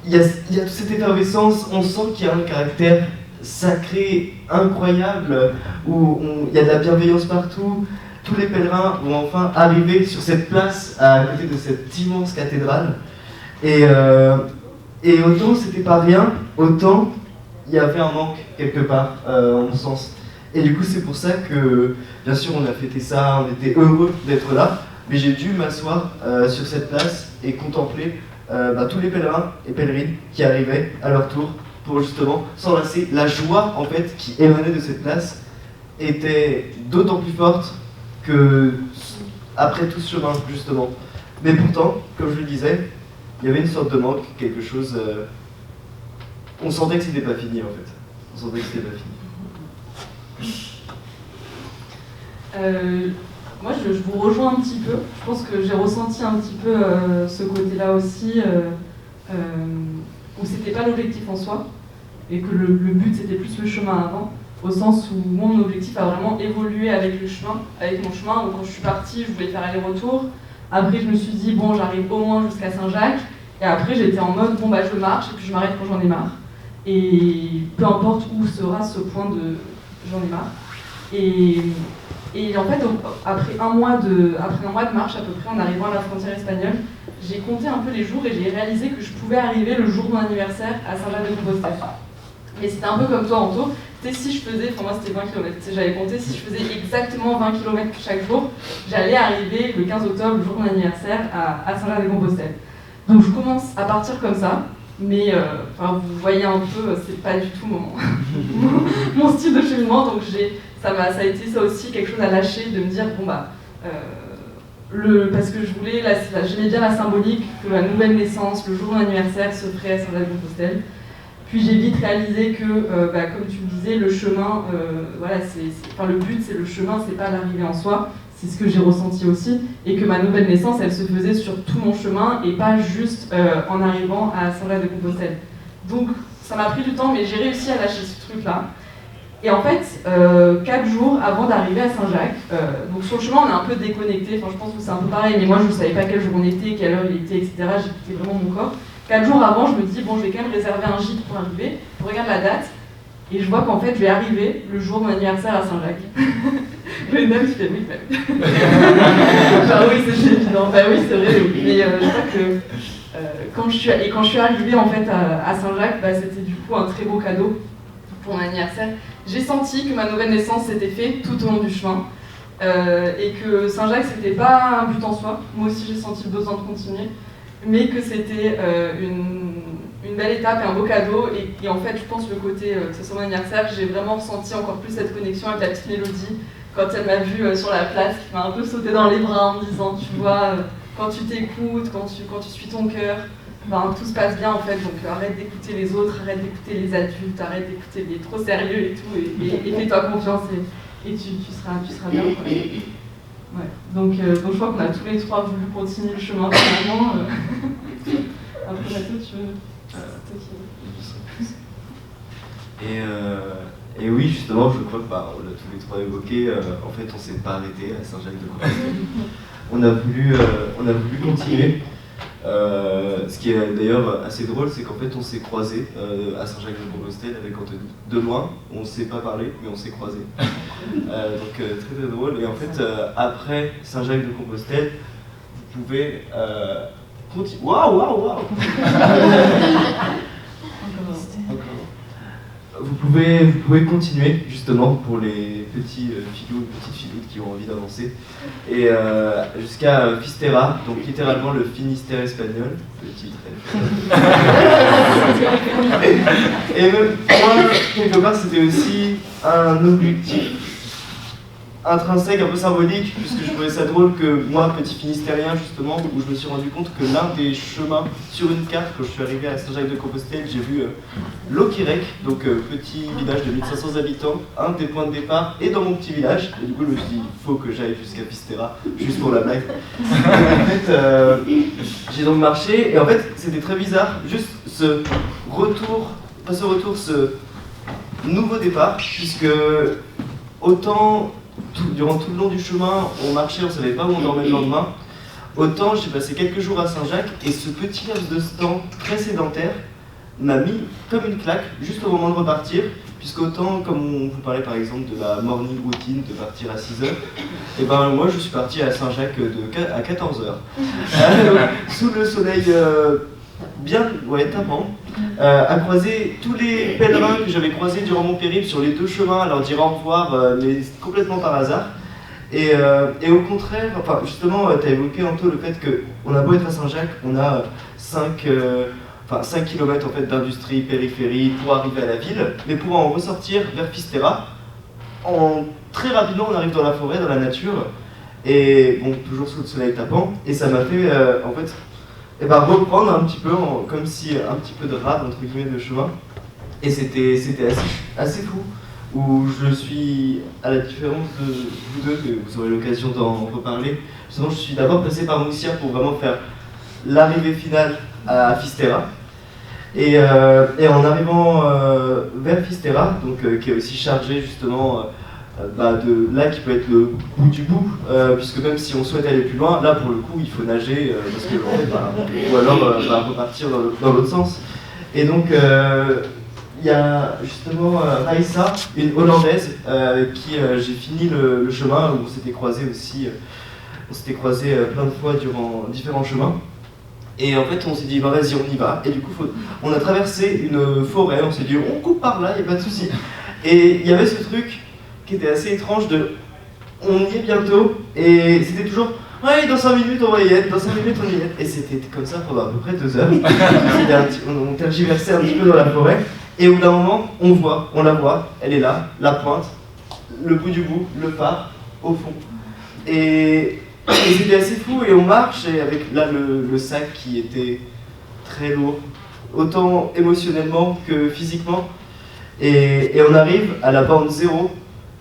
il y a toute cette effervescence, on sent qu'il y a un caractère sacré, incroyable, où il y a de la bienveillance partout. Tout tous les pèlerins vont enfin arriver sur cette place à côté de cette immense cathédrale. Et autant c'était pas rien, autant il y avait un manque quelque part, en mon sens. Et du coup, c'est pour ça que, bien sûr, on a fêté ça, on était heureux d'être là, mais j'ai dû m'asseoir sur cette place et contempler tous les pèlerins et pèlerines qui arrivaient à leur tour pour justement s'enlacer. La joie, en fait, qui émanait de cette place était d'autant plus forte que après tout ce chemin, justement. Mais pourtant, comme je le disais, il y avait une sorte de manque, quelque chose... on sentait que c'était pas fini, en fait. On sentait que c'était pas fini. Moi, je vous rejoins un petit peu. Je pense que j'ai ressenti un petit peu ce côté-là aussi, où c'était pas l'objectif en soi, et que le but c'était plus le chemin avant, au sens où mon objectif a vraiment évolué avec le chemin, avec mon chemin. Donc quand je suis partie, je voulais faire aller-retour. Après, je me suis dit bon, j'arrive au moins jusqu'à Saint-Jacques. Et après, j'étais en mode bon bah je marche et puis je m'arrête quand j'en ai marre. Et peu importe où sera ce point de j'en ai marre. Et en fait, après un mois de marche à peu près, en arrivant à la frontière espagnole, j'ai compté un peu les jours et j'ai réalisé que je pouvais arriver le jour de mon anniversaire à Saint-Jacques-de-Compostelle. Mais c'était un peu comme toi, Anto. Si je faisais, pour moi c'était 20 km, j'avais compté, si je faisais exactement 20 km chaque jour, j'allais arriver le 15 octobre, le jour de mon anniversaire, à Saint-Jacques-de-Compostelle. Donc je commence à partir comme ça, mais vous voyez un peu, c'est pas du tout mon style de cheminement, donc ça a été ça aussi quelque chose à lâcher, de me dire bon bah, parce que j'aimais bien la symbolique, que la nouvelle naissance, le jour de mon anniversaire se ferait à Saint-Jacques-de-Compostelle. Puis j'ai vite réalisé que, comme tu le disais, le chemin, le but c'est le chemin, c'est pas l'arrivée en soi, c'est ce que j'ai ressenti aussi, et que ma nouvelle naissance, elle se faisait sur tout mon chemin et pas juste en arrivant à Saint-Jacques-de-Compostelle. Donc ça m'a pris du temps, mais j'ai réussi à lâcher ce truc-là. Et en fait, 4 jours avant d'arriver à Saint-Jacques, donc sur le chemin on est un peu déconnecté, je pense que c'est un peu pareil, mais moi je ne savais pas quel jour on était, quelle heure il était, etc. J'écoutais vraiment mon corps. 4 jours avant, je me dis, bon, je vais quand même réserver un gîte pour arriver. Je regarde la date, et je vois qu'en fait, je vais arriver le jour de mon anniversaire à Saint-Jacques. Le 9, je fais oui, bah oui. Oui, c'est évident. Bah oui, c'est vrai. Mais je crois que quand je suis arrivée en fait à Saint-Jacques, c'était du coup un très beau cadeau pour mon anniversaire. J'ai senti que ma nouvelle naissance s'était faite tout au long du chemin. Et que Saint-Jacques, c'était pas un but en soi. Moi aussi, j'ai senti le besoin de continuer. Mais que c'était une belle étape et un beau cadeau. Et en fait, je pense le côté, que ce soit mon anniversaire, j'ai vraiment ressenti encore plus cette connexion avec la petite Mélodie. Quand elle m'a vue sur la place, qui m'a un peu sauté dans les bras en me disant, tu vois, quand tu t'écoutes, quand tu suis ton cœur, tout se passe bien en fait. Donc arrête d'écouter les autres, arrête d'écouter les adultes, arrête d'écouter les trop sérieux et tout. Et fais-toi confiance et tu seras bien. Quoi. Ouais. Donc je crois qu'on a tous les trois voulu continuer le chemin finalement. Après Mathieu, tu veux Et oui, justement, je crois que on l'a tous les trois évoqué, en fait on s'est pas arrêté à Saint-Jacques-de-Compostelle. On a voulu continuer. Ce qui est d'ailleurs assez drôle, c'est qu'en fait on s'est croisés à Saint-Jacques-de-Compostelle avec Anthony. De loin, on ne s'est pas parlé, mais on s'est croisés. Donc très très drôle. Et en fait, après Saint-Jacques-de-Compostelle, vous pouvez continuer. Waouh Vous pouvez continuer justement pour les petits filous et petites filous qui ont envie d'avancer et jusqu'à Fisterra, donc littéralement le Finistère espagnol, le titre. Et même moi, quelque part, c'était aussi un objectif intrinsèque, un peu symbolique, puisque je trouvais ça drôle que moi, petit Finistérien justement, où je me suis rendu compte que l'un des chemins sur une carte, quand je suis arrivé à Saint-Jacques-de-Compostelle, j'ai vu Loquirec, donc petit village de 1500 habitants, un des points de départ, et dans mon petit village, et du coup je me suis dit, il faut que j'aille jusqu'à Fisterra, juste pour la blague. En fait, j'ai donc marché, et en fait c'était très bizarre, juste ce nouveau départ, puisque autant durant tout le long du chemin, on marchait, on ne savait pas où on dormait le lendemain. Autant j'ai passé quelques jours à Saint-Jacques et ce petit laps de temps très sédentaire m'a mis comme une claque juste au moment de repartir, puisqu'autant comme on vous parlait par exemple de la morning routine, de partir à 6h, et ben moi je suis parti à Saint-Jacques à 14h, sous le soleil bien tapant, à croiser tous les pèlerins que j'avais croisés durant mon périple sur les 2 chemins, à leur dire au revoir, mais complètement par hasard. Et au contraire, enfin justement, tu as évoqué Anto le fait qu'on a beau être à Saint-Jacques, on a 5 km en fait, d'industrie, périphérie pour arriver à la ville, mais pour en ressortir vers Fisterra, très rapidement on arrive dans la forêt, dans la nature, et bon, toujours sous le soleil tapant, et ça m'a fait en fait reprendre un petit peu, comme si un petit peu de rade entre guillemets de chemin, et c'était assez fou, où je suis, à la différence de vous deux, que vous aurez l'occasion d'en reparler, justement je suis d'abord passé par Moussia pour vraiment faire l'arrivée finale à Fisterra, et en arrivant vers Fisterra, donc qui est aussi chargé justement de là qui peut être le bout du bout, puisque même si on souhaite aller plus loin, là pour le coup il faut nager parce que en fait, ou alors repartir dans l'autre sens. Et donc il y a justement Raissa, une Hollandaise, avec qui j'ai fini le chemin, où on s'était croisés aussi, plein de fois durant différents chemins. Et en fait on s'est dit bah vas-y on y va, et du coup on a traversé une forêt, on s'est dit on coupe par là, il n'y a pas de souci. Et il y avait ce truc qui était assez étrange de on y est bientôt, et c'était toujours ouais dans 5 minutes on va y être, dans 5 minutes on y est, et c'était comme ça pendant à peu près 2 heures. On tergiversait un petit peu dans la forêt, et au bout d'un moment on la voit, elle est là, la pointe, le bout du bout, le phare au fond, et c'était assez fou, et on marche, et avec là le sac qui était très lourd, autant émotionnellement que physiquement, et on arrive à la borne 0,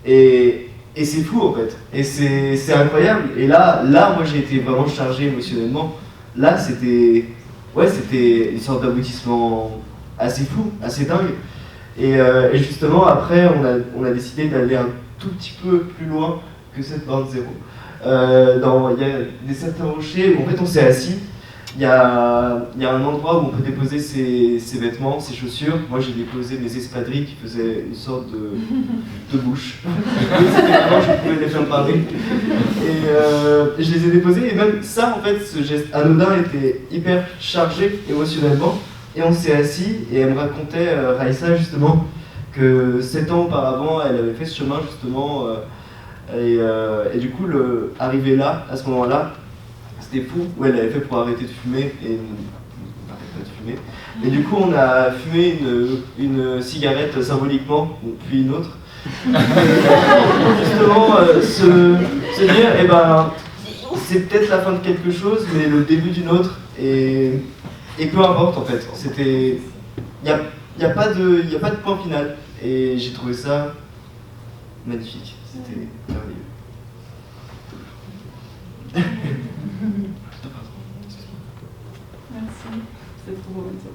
et c'est fou en fait, et c'est incroyable, et là moi j'ai été vraiment chargé émotionnellement, là c'était une sorte d'aboutissement assez fou, assez dingue, et justement après on a décidé d'aller un tout petit peu plus loin que cette borne 0. Il y a certains rochers où en fait on s'est assis, il y a un endroit où on peut déposer ses vêtements, ses chaussures. Moi j'ai déposé mes espadrilles qui faisaient une sorte de bouche. C'était vraiment, je pouvais les faire parler. Et je les ai déposés, et même ça en fait, ce geste anodin était hyper chargé émotionnellement. Et on s'est assis, et elle me racontait, Raissa justement, que 7 ans auparavant elle avait fait ce chemin justement. Et du coup, arriver là, à ce moment-là, c'était fou. Ouais, elle l'avait fait pour arrêter de fumer, et arrêter de fumer. Et du coup, on a fumé une cigarette symboliquement, puis une autre. Justement, se dire, c'est peut-être la fin de quelque chose, mais le début d'une autre, et peu importe en fait. C'était, il y a pas de point final, et j'ai trouvé ça magnifique. C'était merveilleux. Merci, c'est trop beau, Mathieu.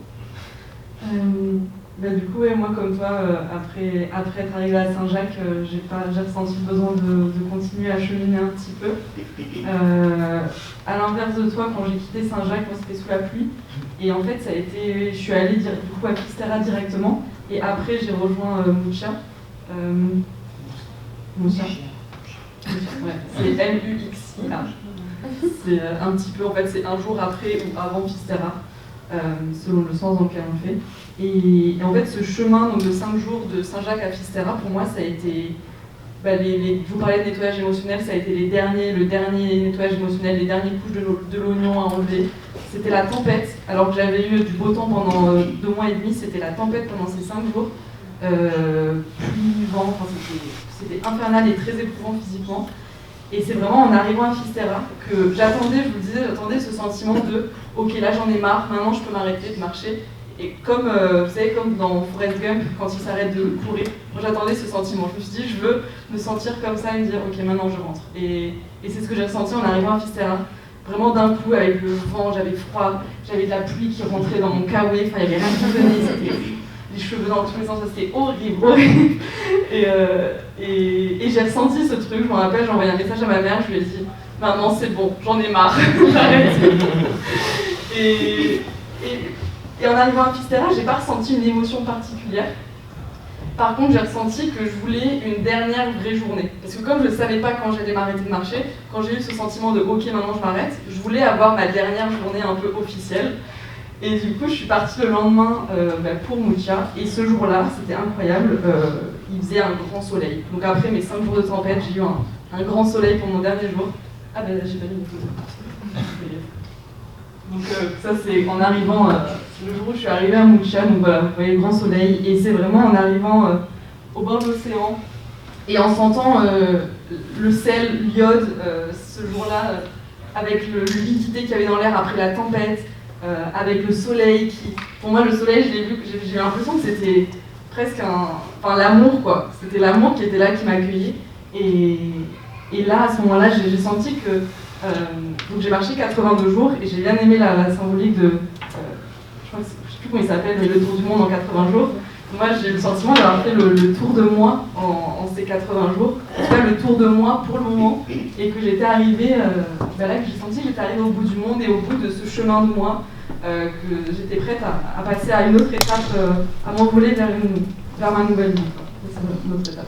Du coup, moi comme toi, après être arrivée à Saint-Jacques, j'ai ressenti le besoin de continuer à cheminer un petit peu. À l'inverse de toi, quand j'ai quitté Saint-Jacques, moi c'était sous la pluie. Et en fait, je suis allée du coup à Fisterra directement. Et après, j'ai rejoint Moussia. Moussia. Ouais, c'est M-U-X-I-A. C'est un petit peu, en fait, c'est un jour après ou avant Fisterra, selon le sens dans lequel on le fait. Et en fait, ce chemin donc, de 5 jours de Saint-Jacques à Fisterra, pour moi, ça a été. Je vous parlais de nettoyage émotionnel, ça a été le dernier nettoyage émotionnel, les dernières couches de l'oignon à enlever. C'était la tempête, alors que j'avais eu du beau temps pendant 2 mois et demi, c'était la tempête pendant ces 5 jours. Pluie, vent, c'était infernal et très éprouvant physiquement. Et c'est vraiment en arrivant à Fisterra que j'attendais ce sentiment de ok, là j'en ai marre, maintenant je peux m'arrêter de marcher. Et comme, vous savez, comme dans Forrest Gump, quand il s'arrête de courir, moi j'attendais ce sentiment. Je me suis dit, je veux me sentir comme ça et me dire ok, maintenant je rentre. Et c'est ce que j'ai ressenti en arrivant à Fisterra. Vraiment d'un coup, avec le vent, j'avais froid, j'avais de la pluie qui rentrait dans mon kawaii, enfin il n'y avait rien qui venait, c'était les cheveux dans tous les sens, c'était horrible. Et j'ai ressenti ce truc, je me rappelle, j'ai envoyé un message à ma mère, je lui ai dit maman c'est bon, j'en ai marre, j'arrête. Et Et en arrivant à Fisterra, j'ai pas ressenti une émotion particulière. Par contre, j'ai ressenti que je voulais une dernière vraie journée. Parce que comme je ne savais pas quand j'allais m'arrêter de marcher, quand j'ai eu ce sentiment de « ok, maintenant je m'arrête », je voulais avoir ma dernière journée un peu officielle. Et du coup, je suis partie le lendemain pour Moutia. Et ce jour-là, c'était incroyable, il faisait un grand soleil. Donc après mes 5 jours de tempête, j'ai eu un grand soleil pour mon dernier jour. Ah ben j'ai pas mis mes photos. Donc ça c'est en arrivant, le jour où je suis arrivée à Moutia, donc voilà, vous voyez le grand soleil, et c'est vraiment en arrivant au bord de l'océan, et en sentant le sel, l'iode, ce jour-là, avec l'humidité qu'il y avait dans l'air après la tempête, avec le soleil qui... Pour moi le soleil, je l'ai vu, j'ai eu l'impression que c'était presque l'amour quoi, c'était l'amour qui était là, qui m'accueillait, et là à ce moment-là j'ai senti que donc j'ai marché 82 jours et j'ai bien aimé la symbolique de, je ne sais plus comment il s'appelle, mais le tour du monde en 80 jours. Moi j'ai eu le sentiment d'avoir fait le tour de moi en ces 80 jours, en tout cas le tour de moi pour le moment, et que j'étais arrivée, là que j'ai senti que j'étais arrivée au bout du monde et au bout de ce chemin de moi, que j'étais prête à passer à une autre étape, à m'envoler vers ma nouvelle vie. C'est une autre étape.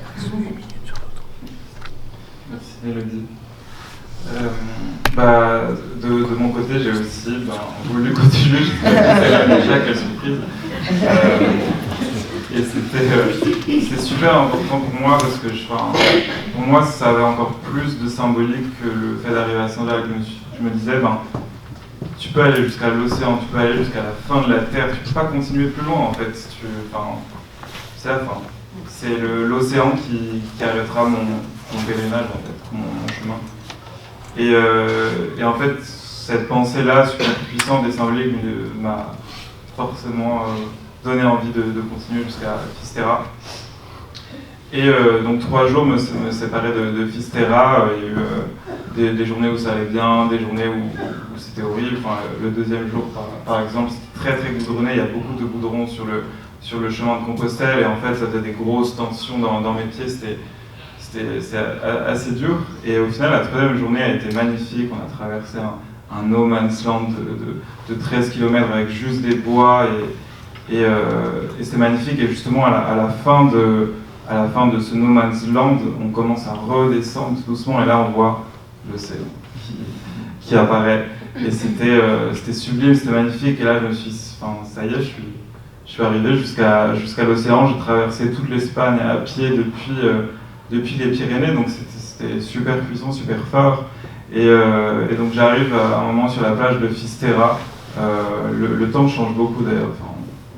Merci Mélodie. De mon côté, j'ai aussi voulu continuer jusqu'à quelle surprise. Et c'était super important pour moi parce que pour moi ça avait encore plus de symbolique que le fait d'arriver à Saint-Jacques. Je me disais, tu peux aller jusqu'à l'océan, tu peux aller jusqu'à la fin de la Terre, tu peux pas continuer plus loin en fait. C'est la fin. C'est l'océan qui arrêtera mon pèlerinage en fait, mon chemin. Et en fait, cette pensée-là, super puissante et symbolique, m'a forcément donné envie de continuer jusqu'à Fisterra. Et donc 3 jours me séparaient de Fisterra. Il y a eu des journées où ça allait bien, des journées où c'était horrible. Le deuxième jour, par exemple, c'était très très goudronné. Il y a beaucoup de goudron sur le chemin de Compostelle. Et en fait, ça faisait des grosses tensions dans mes pieds. C'était assez dur. Et au final, la 3e journée a été magnifique. On a traversé un no man's land de 13 km avec juste des bois. Et c'était magnifique. Et justement, à la fin de ce no man's land, on commence à redescendre doucement. Et là, on voit l'océan qui apparaît. Et c'était sublime, c'était magnifique. Et là, je me suis dit, ça y est, je suis arrivé jusqu'à l'océan. J'ai traversé toute l'Espagne à pied depuis les Pyrénées, donc c'était super puissant, super fort. Et donc j'arrive à un moment sur la plage de Fisterra. Le temps change beaucoup d'ailleurs,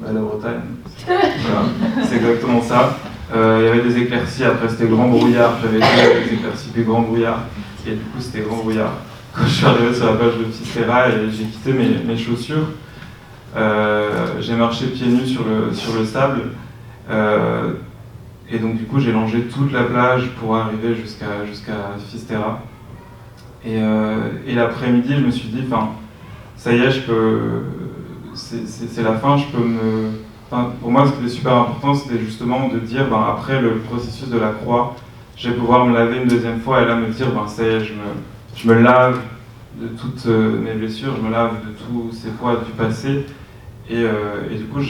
la Bretagne, voilà, c'est exactement ça. Il y avait des éclaircies, après c'était grand brouillard, j'avais dit des éclaircies puis grand brouillard, et du coup c'était grand brouillard. Quand je suis arrivé sur la plage de Fisterra et j'ai quitté mes chaussures, j'ai marché pieds nus sur le sable. Et donc du coup j'ai longé toute la plage pour arriver jusqu'à Fisterra. Et l'après-midi je me suis dit, ça y est, c'est la fin, pour moi ce qui était super important c'était justement de dire, après le processus de la croix, je vais pouvoir me laver une deuxième fois et là me dire, ça y est, je me lave de toutes mes blessures, je me lave de tous ces poids du passé. Et du coup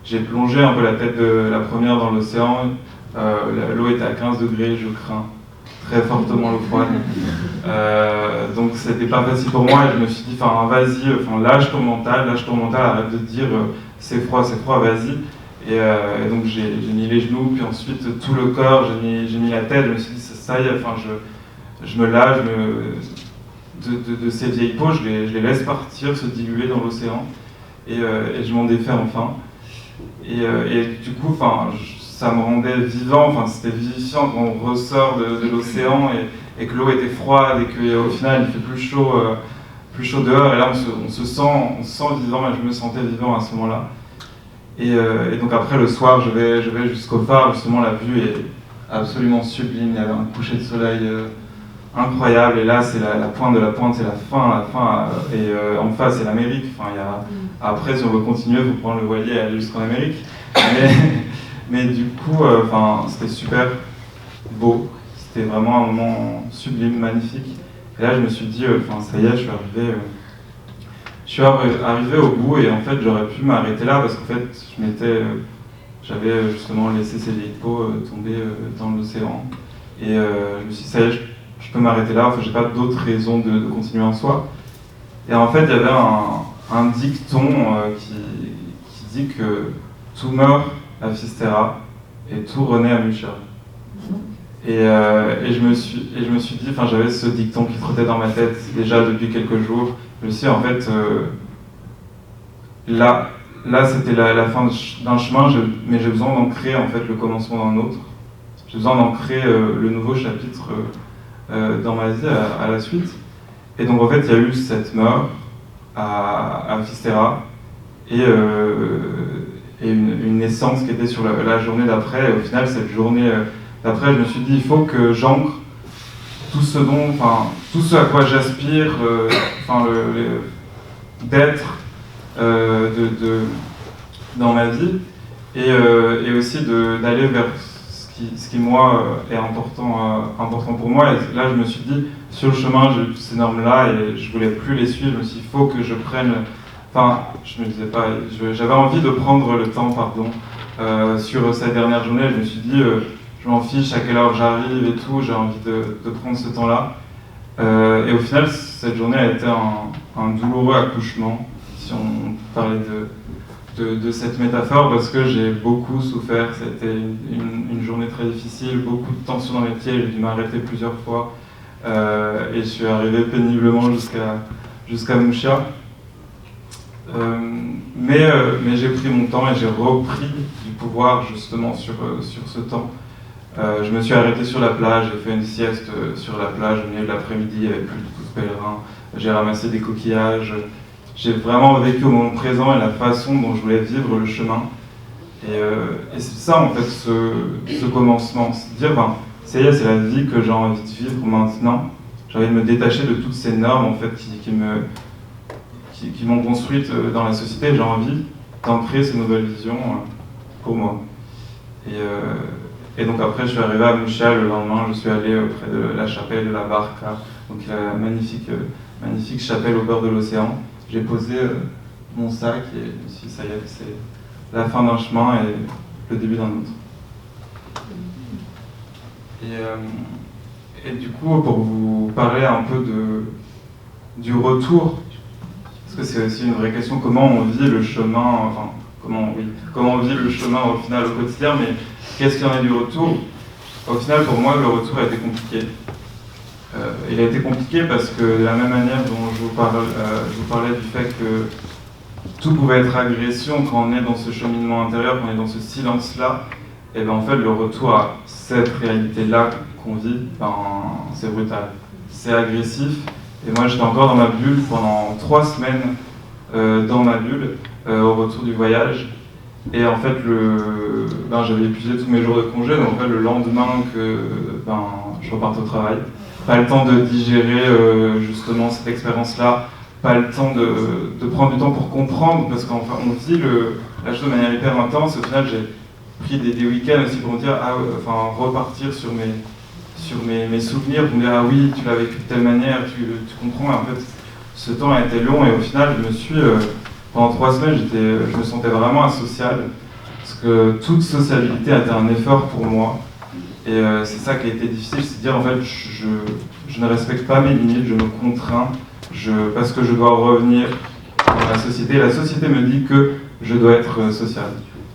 j'ai plongé un peu la tête de la première dans l'océan. L'eau était à 15 degrés, je crains très fortement l'eau froide. Donc c'était pas facile pour moi et je me suis dit, vas-y, lâche ton mental, arrête de te dire c'est froid, vas-y. Et donc j'ai mis les genoux, puis ensuite tout le corps, j'ai mis la tête, je me suis dit, ça y est, je me lave de ces vieilles peaux, je les laisse partir, se diluer dans l'océan, et je m'en défais enfin. Et du coup, ça me rendait vivant, c'était vivifiant quand on ressort de l'océan et que l'eau était froide et qu'au final il fait plus chaud dehors, et là on se sent vivant, et je me sentais vivant à ce moment-là. Et donc après le soir, je vais jusqu'au phare, justement la vue est absolument sublime, il y avait un coucher de soleil incroyable, et là c'est la pointe de la pointe, c'est la fin, et en face c'est l'Amérique. Après si on veut continuer, il faut prendre le voilier et aller jusqu'en Amérique. Mais du coup, c'était super beau, c'était vraiment un moment sublime, magnifique. Et là je me suis dit, ça y est, je je suis arrivé au bout et en fait j'aurais pu m'arrêter là parce qu'en fait j'avais justement laissé ces hélicos tomber dans l'océan et je me suis dit ça y est, je peux m'arrêter là, enfin j'ai pas d'autres raisons de continuer en soi. Et en fait il y avait un dicton qui dit que tout meurt à Fisterra et tout renaît à Musha. Et je me suis dit, enfin j'avais ce dicton qui trottait dans ma tête déjà depuis quelques jours. Je me suis dit en fait là c'était la fin d'un chemin, mais j'ai besoin d'ancrer en fait le commencement d'un autre. J'ai besoin d'ancrer le nouveau chapitre dans ma vie à la suite. Et donc en fait il y a eu cette mort à Fisterra et une naissance qui était sur la journée d'après. Et au final cette journée d'après je me suis dit il faut que j'ancre tout ce à quoi j'aspire, d'être dans ma vie et aussi d'aller vers ce qui moi est important pour moi. Et là je me suis dit sur le chemin j'ai eu toutes ces normes là et je voulais plus les suivre. Je me suis dit il faut que je prenne, je me disais pas, j'avais envie de prendre le temps sur cette dernière journée. Je me suis dit je m'en fiche à quelle heure j'arrive et tout, j'ai envie de prendre ce temps là et au final cette journée a été un douloureux accouchement si on parlait de cette métaphore, parce que j'ai beaucoup souffert. C'était une journée très difficile, beaucoup de tension dans les pieds, j'ai dû m'arrêter plusieurs fois et je suis arrivé péniblement jusqu'à Musha. Mais j'ai pris mon temps et j'ai repris du pouvoir justement sur ce temps. Je me suis arrêté sur la plage, j'ai fait une sieste sur la plage au milieu de l'après-midi, il n'y avait plus de pèlerins, j'ai ramassé des coquillages. J'ai vraiment vécu au moment présent et la façon dont je voulais vivre le chemin. Et c'est ça en fait ce commencement, c'est de dire ça y est, c'est la vie que j'ai envie de vivre maintenant. J'ai envie de me détacher de toutes ces normes en fait qui m'ont construite dans la société. J'ai envie d'ancrer ces nouvelles visions pour moi. Et donc après je suis arrivé à Musha le lendemain, je suis allé auprès de la chapelle de la Barca, donc la magnifique chapelle au bord de l'océan. J'ai posé mon sac et je me suis dit, ça y est, c'est la fin d'un chemin et le début d'un autre. Et du coup, pour vous parler un peu du retour, parce que c'est aussi une vraie question, comment on vit le chemin, comment on vit le chemin au final au quotidien, mais qu'est-ce qu'il y en a du retour? Au final, pour moi, le retour a été compliqué. Il a été compliqué parce que de la même manière dont je vous parlais du fait que tout pouvait être agression quand on est dans ce cheminement intérieur, quand on est dans ce silence-là, et bien en fait le retour à cette réalité-là qu'on vit, c'est brutal, c'est agressif. Et moi j'étais encore dans ma bulle pendant 3 semaines dans ma bulle au retour du voyage. Et en fait j'avais épuisé tous mes jours de congé, donc en fait le lendemain que je reparte au travail, pas le temps de digérer justement cette expérience-là, pas le temps de prendre du temps pour comprendre, parce qu'enfin on vit la chose de manière hyper intense. Au final j'ai pris des week-ends aussi pour me dire, repartir sur mes souvenirs, pour me dire ah oui tu l'as vécu de telle manière, tu comprends. Et en fait ce temps a été long et au final je me suis, pendant 3 semaines je me sentais vraiment asocial, parce que toute sociabilité a été un effort pour moi. Et c'est ça qui a été difficile, c'est de dire en fait je ne respecte pas mes limites, je me contrains, parce que je dois revenir dans la société. La société me dit que je dois être social.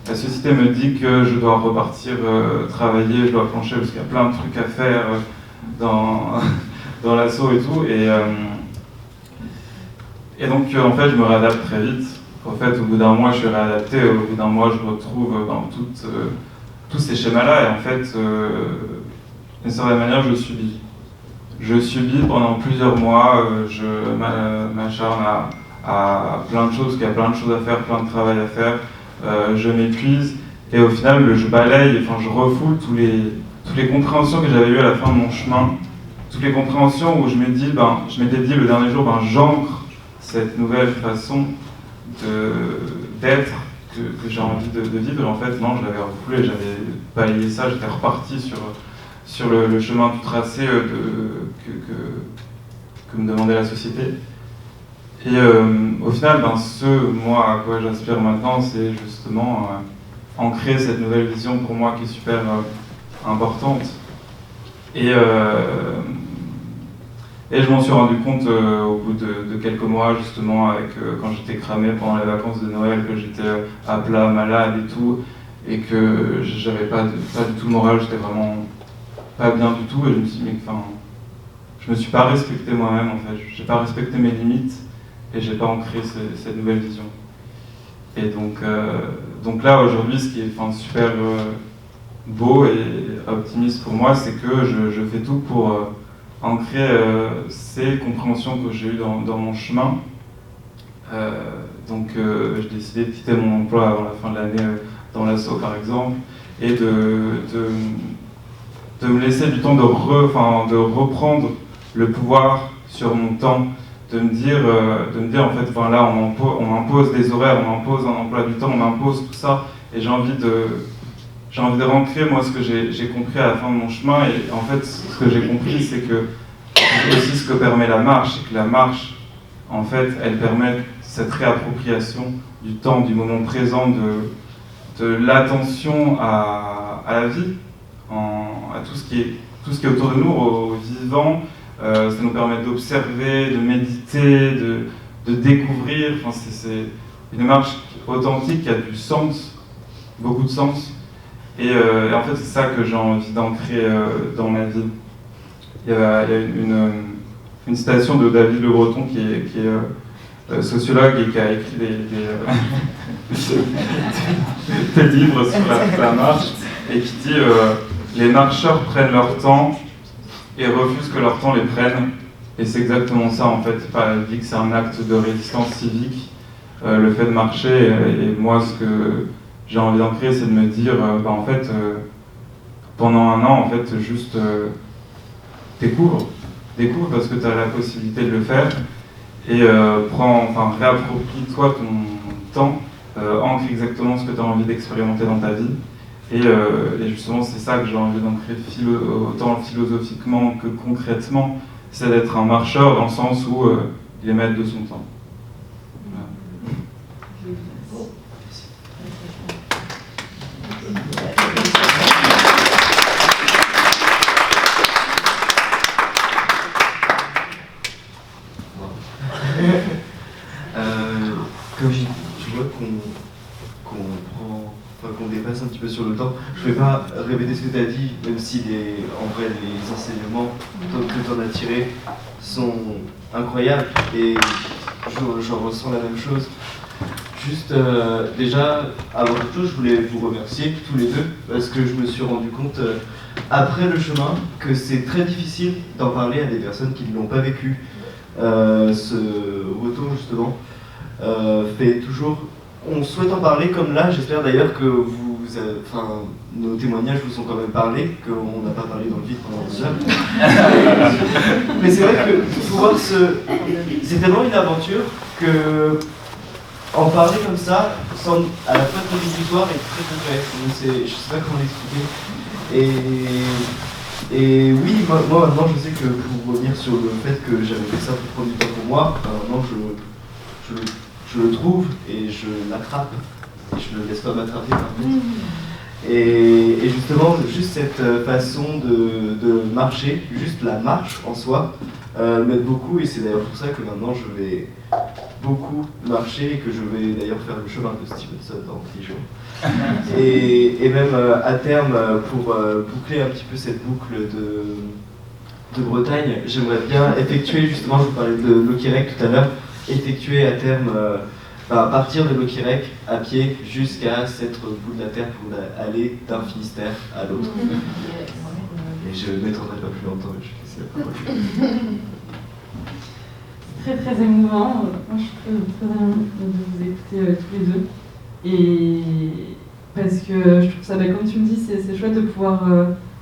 La société me dit que je dois repartir travailler, je dois plancher parce qu'il y a plein de trucs à faire dans l'asso et tout. Et donc en fait je me réadapte très vite. En fait au bout d'un mois je suis réadapté, au bout d'un mois je retrouve tous ces schémas-là, et en fait, d'une certaine manière, je subis. Je subis pendant plusieurs mois, je m'acharne à plein de choses, parce qu'il y a plein de choses à faire, plein de travail à faire, je m'épuise, et au final, je balaye, je refoule toutes les compréhensions que j'avais eues à la fin de mon chemin, toutes les compréhensions où je m'étais dit le dernier jour, j'ancre cette nouvelle façon d'être, que j'ai envie de vivre. Et en fait non, je l'avais refoulé, j'avais balayé ça, j'étais reparti sur le chemin tout tracé que me demandait la société. Et au final, moi à quoi j'aspire maintenant, c'est justement ancrer cette nouvelle vision pour moi qui est super importante. Et je m'en suis rendu compte au bout de quelques mois, justement, quand j'étais cramé pendant les vacances de Noël, que j'étais à plat, malade et tout, et que j'avais pas du tout le moral, j'étais vraiment pas bien du tout, et je me suis dit, je me suis pas respecté moi-même en fait, j'ai pas respecté mes limites, et j'ai pas ancré cette nouvelle vision. Et donc là, aujourd'hui, ce qui est super beau et optimiste pour moi, c'est que je fais tout pour ancrer ces compréhensions que j'ai eues dans mon chemin. J'ai décidé de quitter mon emploi avant la fin de l'année dans l'asso par exemple, et de me laisser du temps de reprendre le pouvoir sur mon temps, de me dire en fait, là on m'impose des horaires, on m'impose un emploi du temps, on m'impose tout ça, et j'ai envie de rentrer moi ce que j'ai compris à la fin de mon chemin. Et en fait ce que j'ai compris, c'est que aussi ce que permet la marche, c'est que la marche en fait elle permet cette réappropriation du temps, du moment présent, de l'attention à la vie, à tout ce qui est autour de nous, au vivant. Ça nous permet d'observer, de méditer, de découvrir. C'est une marche authentique qui a du sens, beaucoup de sens. Et en fait, c'est ça que j'ai envie d'ancrer dans ma vie. Il y a une citation de David Le Breton qui est sociologue et qui a écrit des livres sur la marche, et qui dit les marcheurs prennent leur temps et refusent que leur temps les prenne. Et c'est exactement ça en fait. Elle dit que c'est un acte de résistance civique, le fait de marcher. Et moi, ce que j'ai envie d'ancrer, c'est de me dire, en fait, pendant un an, en fait, juste découvre parce que tu as la possibilité de le faire. Et réapproprie-toi ton temps, ancre exactement ce que tu as envie d'expérimenter dans ta vie. Et justement, c'est ça que j'ai envie d'ancrer autant philosophiquement que concrètement, c'est d'être un marcheur dans le sens où il est maître de son temps. Voilà. Comme tu vois qu'on dépasse un petit peu sur le temps, je ne vais pas répéter ce que tu as dit, même si en vrai les enseignements que tu en as tirés sont incroyables, et j'en ressens la même chose. Juste déjà, avant toute chose, je voulais vous remercier tous les deux, parce que je me suis rendu compte après le chemin que c'est très difficile d'en parler à des personnes qui ne l'ont pas vécu. Ce retour justement fait toujours... On souhaite en parler, comme là, j'espère d'ailleurs que nos témoignages vous ont quand même parlé, qu'on n'a pas parlé dans le vide pendant 2 heures. Mais c'est vrai que pouvoir c'est tellement une aventure que en parler comme ça semble à la fois très rédhibitoire et très concret. Je sais pas comment l'expliquer. Et oui, moi maintenant je sais que pour revenir sur le fait que j'avais fait ça pour prendre du temps pour moi, maintenant je le trouve et je l'attrape et je ne le laisse pas m'attraper par contre. Et justement, juste cette façon de marcher, juste la marche en soi, m'aide beaucoup, et c'est d'ailleurs pour ça que maintenant je vais beaucoup marcher et que je vais d'ailleurs faire le chemin de Stevenson dans 10 jours. Et même à terme, pour boucler un petit peu cette boucle de Bretagne, j'aimerais bien effectuer, justement, je vous parlais de Loquirec tout à l'heure, effectuer à terme, partir de Loquirec à pied jusqu'à cette bout de la terre pour aller d'un Finistère à l'autre. Et je ne m'étendrai pas plus longtemps, je vais laisser la parole. Très très émouvant. Moi je suis très émue de vous écouter tous les deux. Et parce que je trouve ça, comme tu me dis, c'est chouette de pouvoir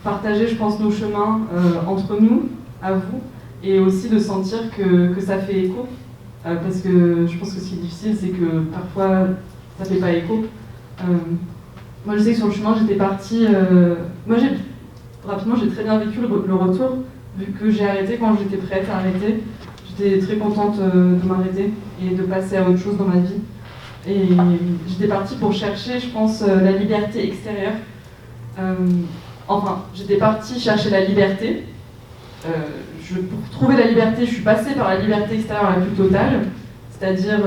partager, je pense, nos chemins entre nous, à vous, et aussi de sentir que ça fait écho. Parce que je pense que ce qui est difficile, c'est que parfois ça fait pas écho. Moi je sais que sur le chemin j'étais partie. Rapidement j'ai très bien vécu le retour, vu que j'ai arrêté quand j'étais prête à arrêter. Je j'étais très contente de m'arrêter et de passer à autre chose dans ma vie. Et j'étais partie pour chercher, je pense, la liberté extérieure. J'étais partie chercher la liberté. Pour trouver la liberté, je suis passée par la liberté extérieure la plus totale, c'est-à-dire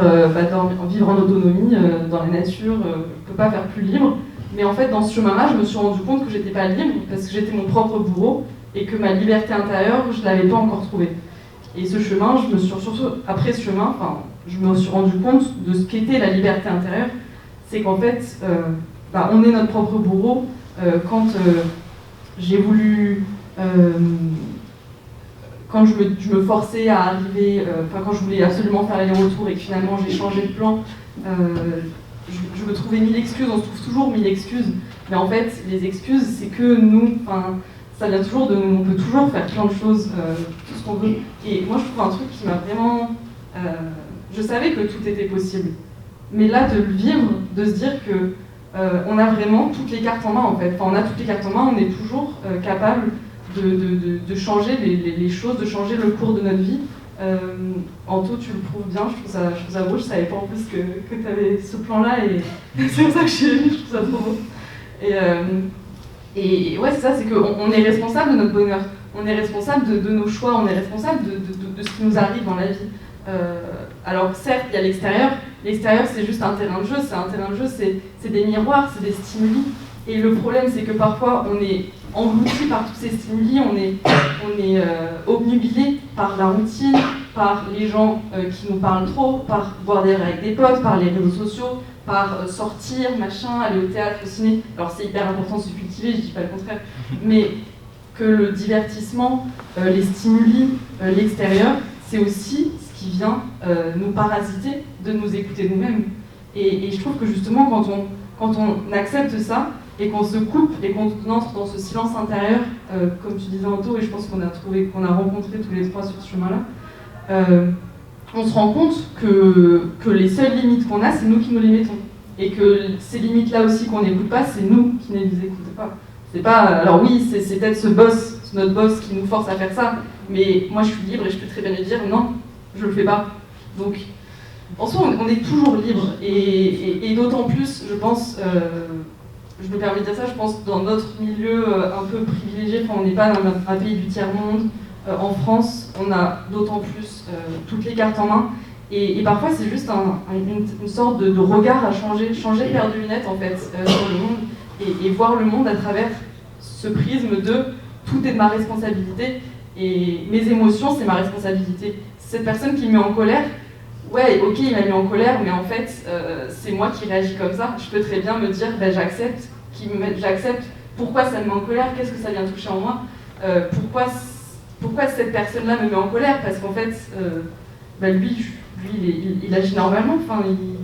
vivre en autonomie, dans la nature, je ne peux pas faire plus libre. Mais en fait, dans ce chemin-là, je me suis rendu compte que j'étais pas libre parce que j'étais mon propre bourreau et que ma liberté intérieure, je ne l'avais pas encore trouvée. Et ce chemin, après ce chemin, je me suis rendu compte de ce qu'était la liberté intérieure. C'est qu'en fait, on est notre propre bourreau. Quand j'ai voulu... quand je me forçais à arriver, quand je voulais absolument faire l'aller-retour et que finalement j'ai changé de plan, je me trouvais 1000 excuses, on se trouve toujours 1000 excuses, mais en fait les excuses c'est que nous, ça vient toujours de nous, on peut toujours faire plein de choses, tout ce qu'on veut. Et moi je trouve un truc qui m'a vraiment... je savais que tout était possible, mais là de le vivre, de se dire que on a vraiment toutes les cartes en main en fait, on a toutes les cartes en main, on est toujours capable de changer les choses, de changer le cours de notre vie. Anto, tu le prouves bien, je trouve ça beau, je savais pas en plus que tu avais ce plan-là et c'est pour ça que je trouve ça trop beau. Et ouais, c'est ça, c'est qu'on est responsable de notre bonheur, on est responsable de nos choix, on est responsable de ce qui nous arrive dans la vie. Alors certes, il y a l'extérieur c'est juste un terrain de jeu, c'est des miroirs, c'est des stimuli. Et le problème c'est que parfois on est englouti par tous ces stimuli, on est obnubilé par la routine, par les gens qui nous parlent trop, par boire des verres avec des potes, par les réseaux sociaux, par sortir, aller au théâtre, au ciné. Alors c'est hyper important de se cultiver, je dis pas le contraire, mais que le divertissement, les stimuli, l'extérieur, c'est aussi ce qui vient nous parasiter de nous écouter nous-mêmes. Et je trouve que justement quand on accepte ça, et qu'on se coupe et qu'on entre dans ce silence intérieur, comme tu disais Anto, et je pense qu'on a rencontré tous les trois sur ce chemin-là, on se rend compte que les seules limites qu'on a, c'est nous qui nous les mettons. Et que ces limites-là aussi qu'on n'écoute pas, c'est nous qui ne les écoutons pas. C'est pas, alors oui, c'est peut-être notre boss qui nous force à faire ça, mais moi je suis libre et je peux très bien lui dire non, je le fais pas. Donc, en soi, on est toujours libre, et d'autant plus, je pense, je me permets de dire ça, je pense dans notre milieu un peu privilégié, on n'est pas dans un pays du tiers-monde, en France, on a d'autant plus toutes les cartes en main, et parfois c'est juste une sorte de regard à changer de paire de lunettes en fait, sur le monde, et voir le monde à travers ce prisme de tout est de ma responsabilité, et mes émotions c'est ma responsabilité. Cette personne qui me met en colère, ouais, ok, il m'a mis en colère, mais en fait, c'est moi qui réagis comme ça. Je peux très bien me dire, j'accepte, pourquoi ça me met en colère, qu'est-ce que ça vient toucher en moi, pourquoi cette personne-là me met en colère, parce qu'en fait, lui, il agit normalement,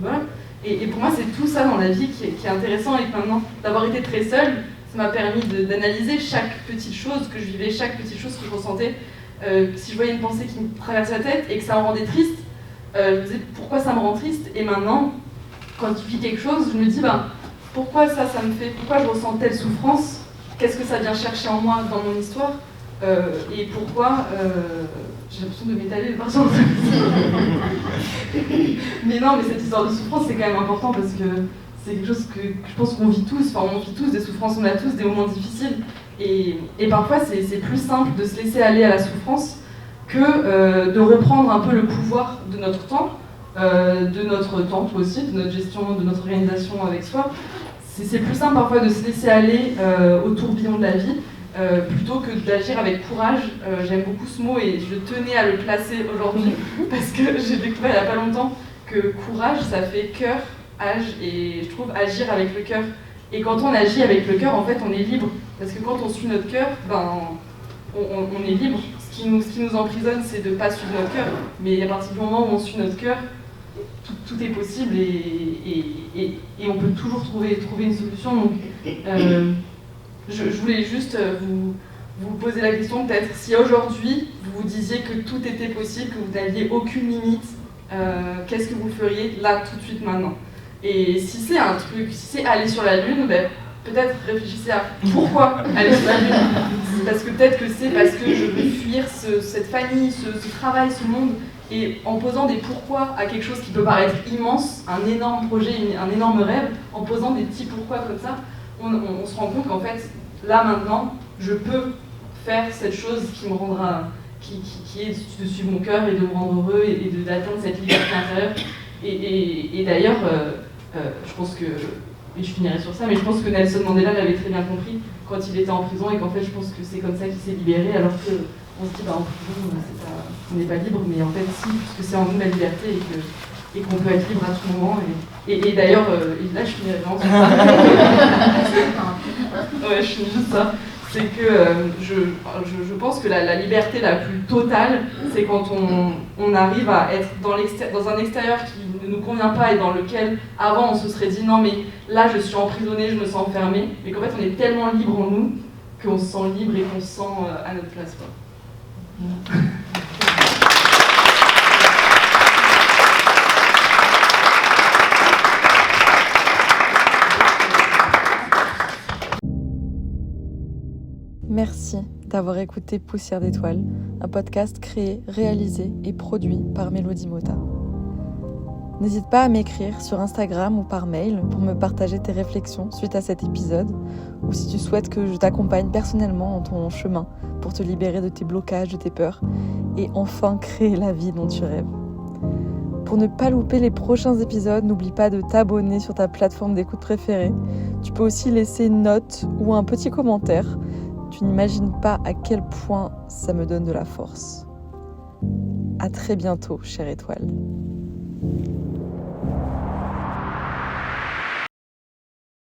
voilà. Et pour moi, c'est tout ça dans la vie qui est intéressant, et que maintenant, d'avoir été très seule, ça m'a permis d'analyser chaque petite chose que je vivais, chaque petite chose que je ressentais. Si je voyais une pensée qui me traversait la tête et que ça me rendait triste, je me disais pourquoi ça me rend triste, et maintenant quand je vis quelque chose je me dis pourquoi ça me fait, pourquoi je ressens telle souffrance, qu'est-ce que ça vient chercher en moi dans mon histoire, et pourquoi j'ai l'impression de m'étaler pardon. mais cette histoire de souffrance c'est quand même important parce que c'est quelque chose que je pense qu'on vit tous, on vit tous des souffrances, on a tous des moments difficiles, et parfois c'est plus simple de se laisser aller à la souffrance que de reprendre un peu le pouvoir de notre temps, toi aussi, de notre gestion, de notre organisation avec soi. C'est plus simple parfois de se laisser aller au tourbillon de la vie, plutôt que d'agir avec courage. J'aime beaucoup ce mot et je tenais à le placer aujourd'hui, parce que j'ai découvert il n'y a pas longtemps que courage, ça fait cœur, âge, et je trouve agir avec le cœur. Et quand on agit avec le cœur, en fait, on est libre. Parce que quand on suit notre cœur, on est libre. Ce qui nous emprisonne, c'est de ne pas suivre notre cœur. Mais à partir du moment où on suit notre cœur, tout est possible, et on peut toujours trouver une solution. Donc, je voulais juste vous poser la question, peut-être, si aujourd'hui vous vous disiez que tout était possible, que vous n'aviez aucune limite, qu'est-ce que vous feriez là, tout de suite, maintenant? Et si c'est un truc, si c'est aller sur la Lune, peut-être réfléchissez à pourquoi aller sur la Lune. Parce que peut-être que c'est parce que je veux fuir cette famille, ce travail, ce monde, Et en posant des pourquoi à quelque chose qui peut paraître immense, un énorme projet, un énorme rêve, en posant des petits pourquoi comme ça, on se rend compte qu'en fait, là maintenant, je peux faire cette chose qui me rendra, qui est de suivre mon cœur et de me rendre heureux et d'atteindre cette liberté intérieure. Et d'ailleurs, je pense que, et je finirai sur ça, mais je pense que Nelson Mandela l'avait très bien compris quand il était en prison et qu'en fait, je pense que c'est comme ça qu'il s'est libéré, alors qu'on se dit, en prison, on n'est pas libre, mais en fait, si, parce que c'est en nous la liberté et qu'on peut être libre à tout moment. Et d'ailleurs, là, je finirai vraiment sur ça. Ouais, je finis juste ça. C'est que je pense que la liberté la plus totale, c'est quand on arrive à être dans un extérieur qui ne nous convient pas et dans lequel, avant, on se serait dit non, mais là, je suis emprisonné, je me sens enfermé, mais qu'en fait, on est tellement libre en nous qu'on se sent libre et qu'on se sent à notre place, quoi. Merci d'avoir écouté Poussière d'étoiles, un podcast créé, réalisé et produit par Mélodie Mota. N'hésite pas à m'écrire sur Instagram ou par mail pour me partager tes réflexions suite à cet épisode, ou si tu souhaites que je t'accompagne personnellement dans ton chemin pour te libérer de tes blocages, de tes peurs, et enfin créer la vie dont tu rêves. Pour ne pas louper les prochains épisodes, n'oublie pas de t'abonner sur ta plateforme d'écoute préférée. Tu peux aussi laisser une note ou un petit commentaire. Tu n'imagines pas à quel point ça me donne de la force. À très bientôt, chère étoile.